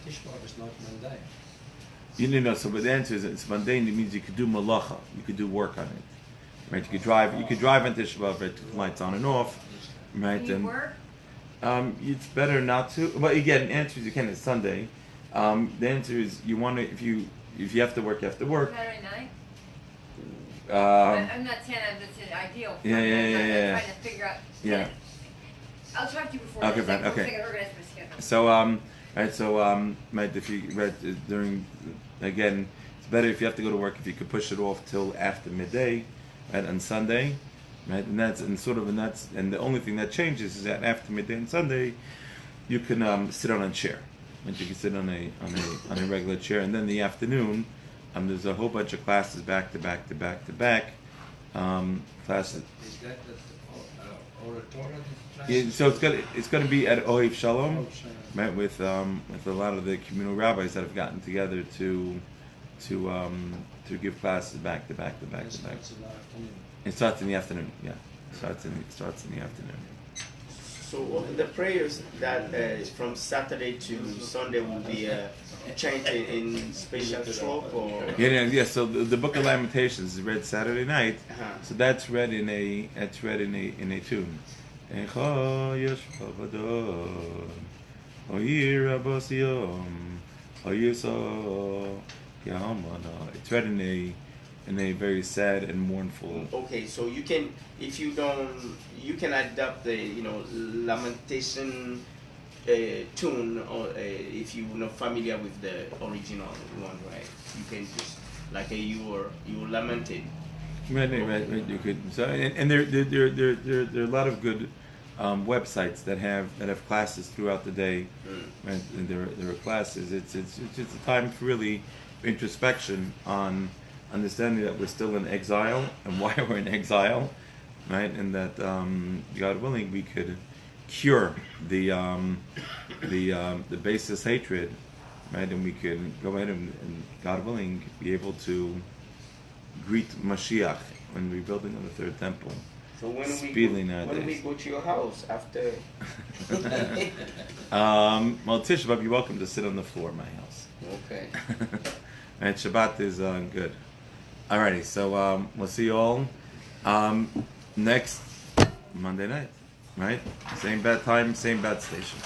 S12: Tish B'Av is not mundane.
S1: You know, so but the answer is it's mundane. It means you could do malacha, you could do work on it, right? You could drive on Tisha B'Av, right? The lights on and off, right?
S6: Can you
S1: And
S6: work?
S1: it's better not to. But again, the answer is you can. It's Sunday. The answer is you want to. If you have to work, you have to work.
S6: Saturday night?
S1: Um,
S6: I'm not saying that's an ideal.
S1: Yeah.
S6: I'm trying to figure out.
S1: Yeah.
S6: I'll talk to you before.
S1: Okay,
S6: this,
S1: fine,
S6: like,
S1: okay.
S6: I can organize my schedule.
S1: So right. So right. If you right during again, it's better if you have to go to work if you could push it off till after midday, right, on Sunday, right, and that's and the only thing that changes is that after midday on Sunday, you can sit on a chair, and you can sit on a regular chair, and then in the afternoon, there's a whole bunch of classes back to back. Classes.
S12: Is that the oratory?
S1: Yeah, so it's gonna be at Ohev Shalom,
S12: Oh, sorry.
S1: right, with a lot of the communal rabbis that have gotten together to give classes back to back.
S12: That's in the afternoon.
S1: It starts in the afternoon. Yeah, it starts in the afternoon.
S8: So the prayers that from Saturday to Sunday will be chanted in special stroke or
S1: Yeah. So the Book of Lamentations is read Saturday night. So that's read in a tune. Echa yeshva v'adon, Oyir Abbas Yom, Oyiso Yamana. It's read in a very sad and mournful.
S8: Okay, so you can, if you don't, you can adapt the lamentation tune, or if you're not familiar with the original one, right? You can just you lamented.
S1: Right. You could. So and there are a lot of good websites that have classes throughout the day. Right? And there are classes. It's just a time for really introspection on understanding that we're still in exile and why we're in exile, right? And that God willing, we could cure the baseless hatred, right? And we could go ahead and God willing, be able to greet Mashiach when we're building on the third temple.
S8: So when
S1: nowadays.
S8: we go to your house after?
S1: Well, Tisha B'Av, you're welcome to sit on the floor in my house.
S8: Okay.
S1: And Shabbat is good. Alrighty, so we'll see you all next Monday night, right? Same bad time, same bad station.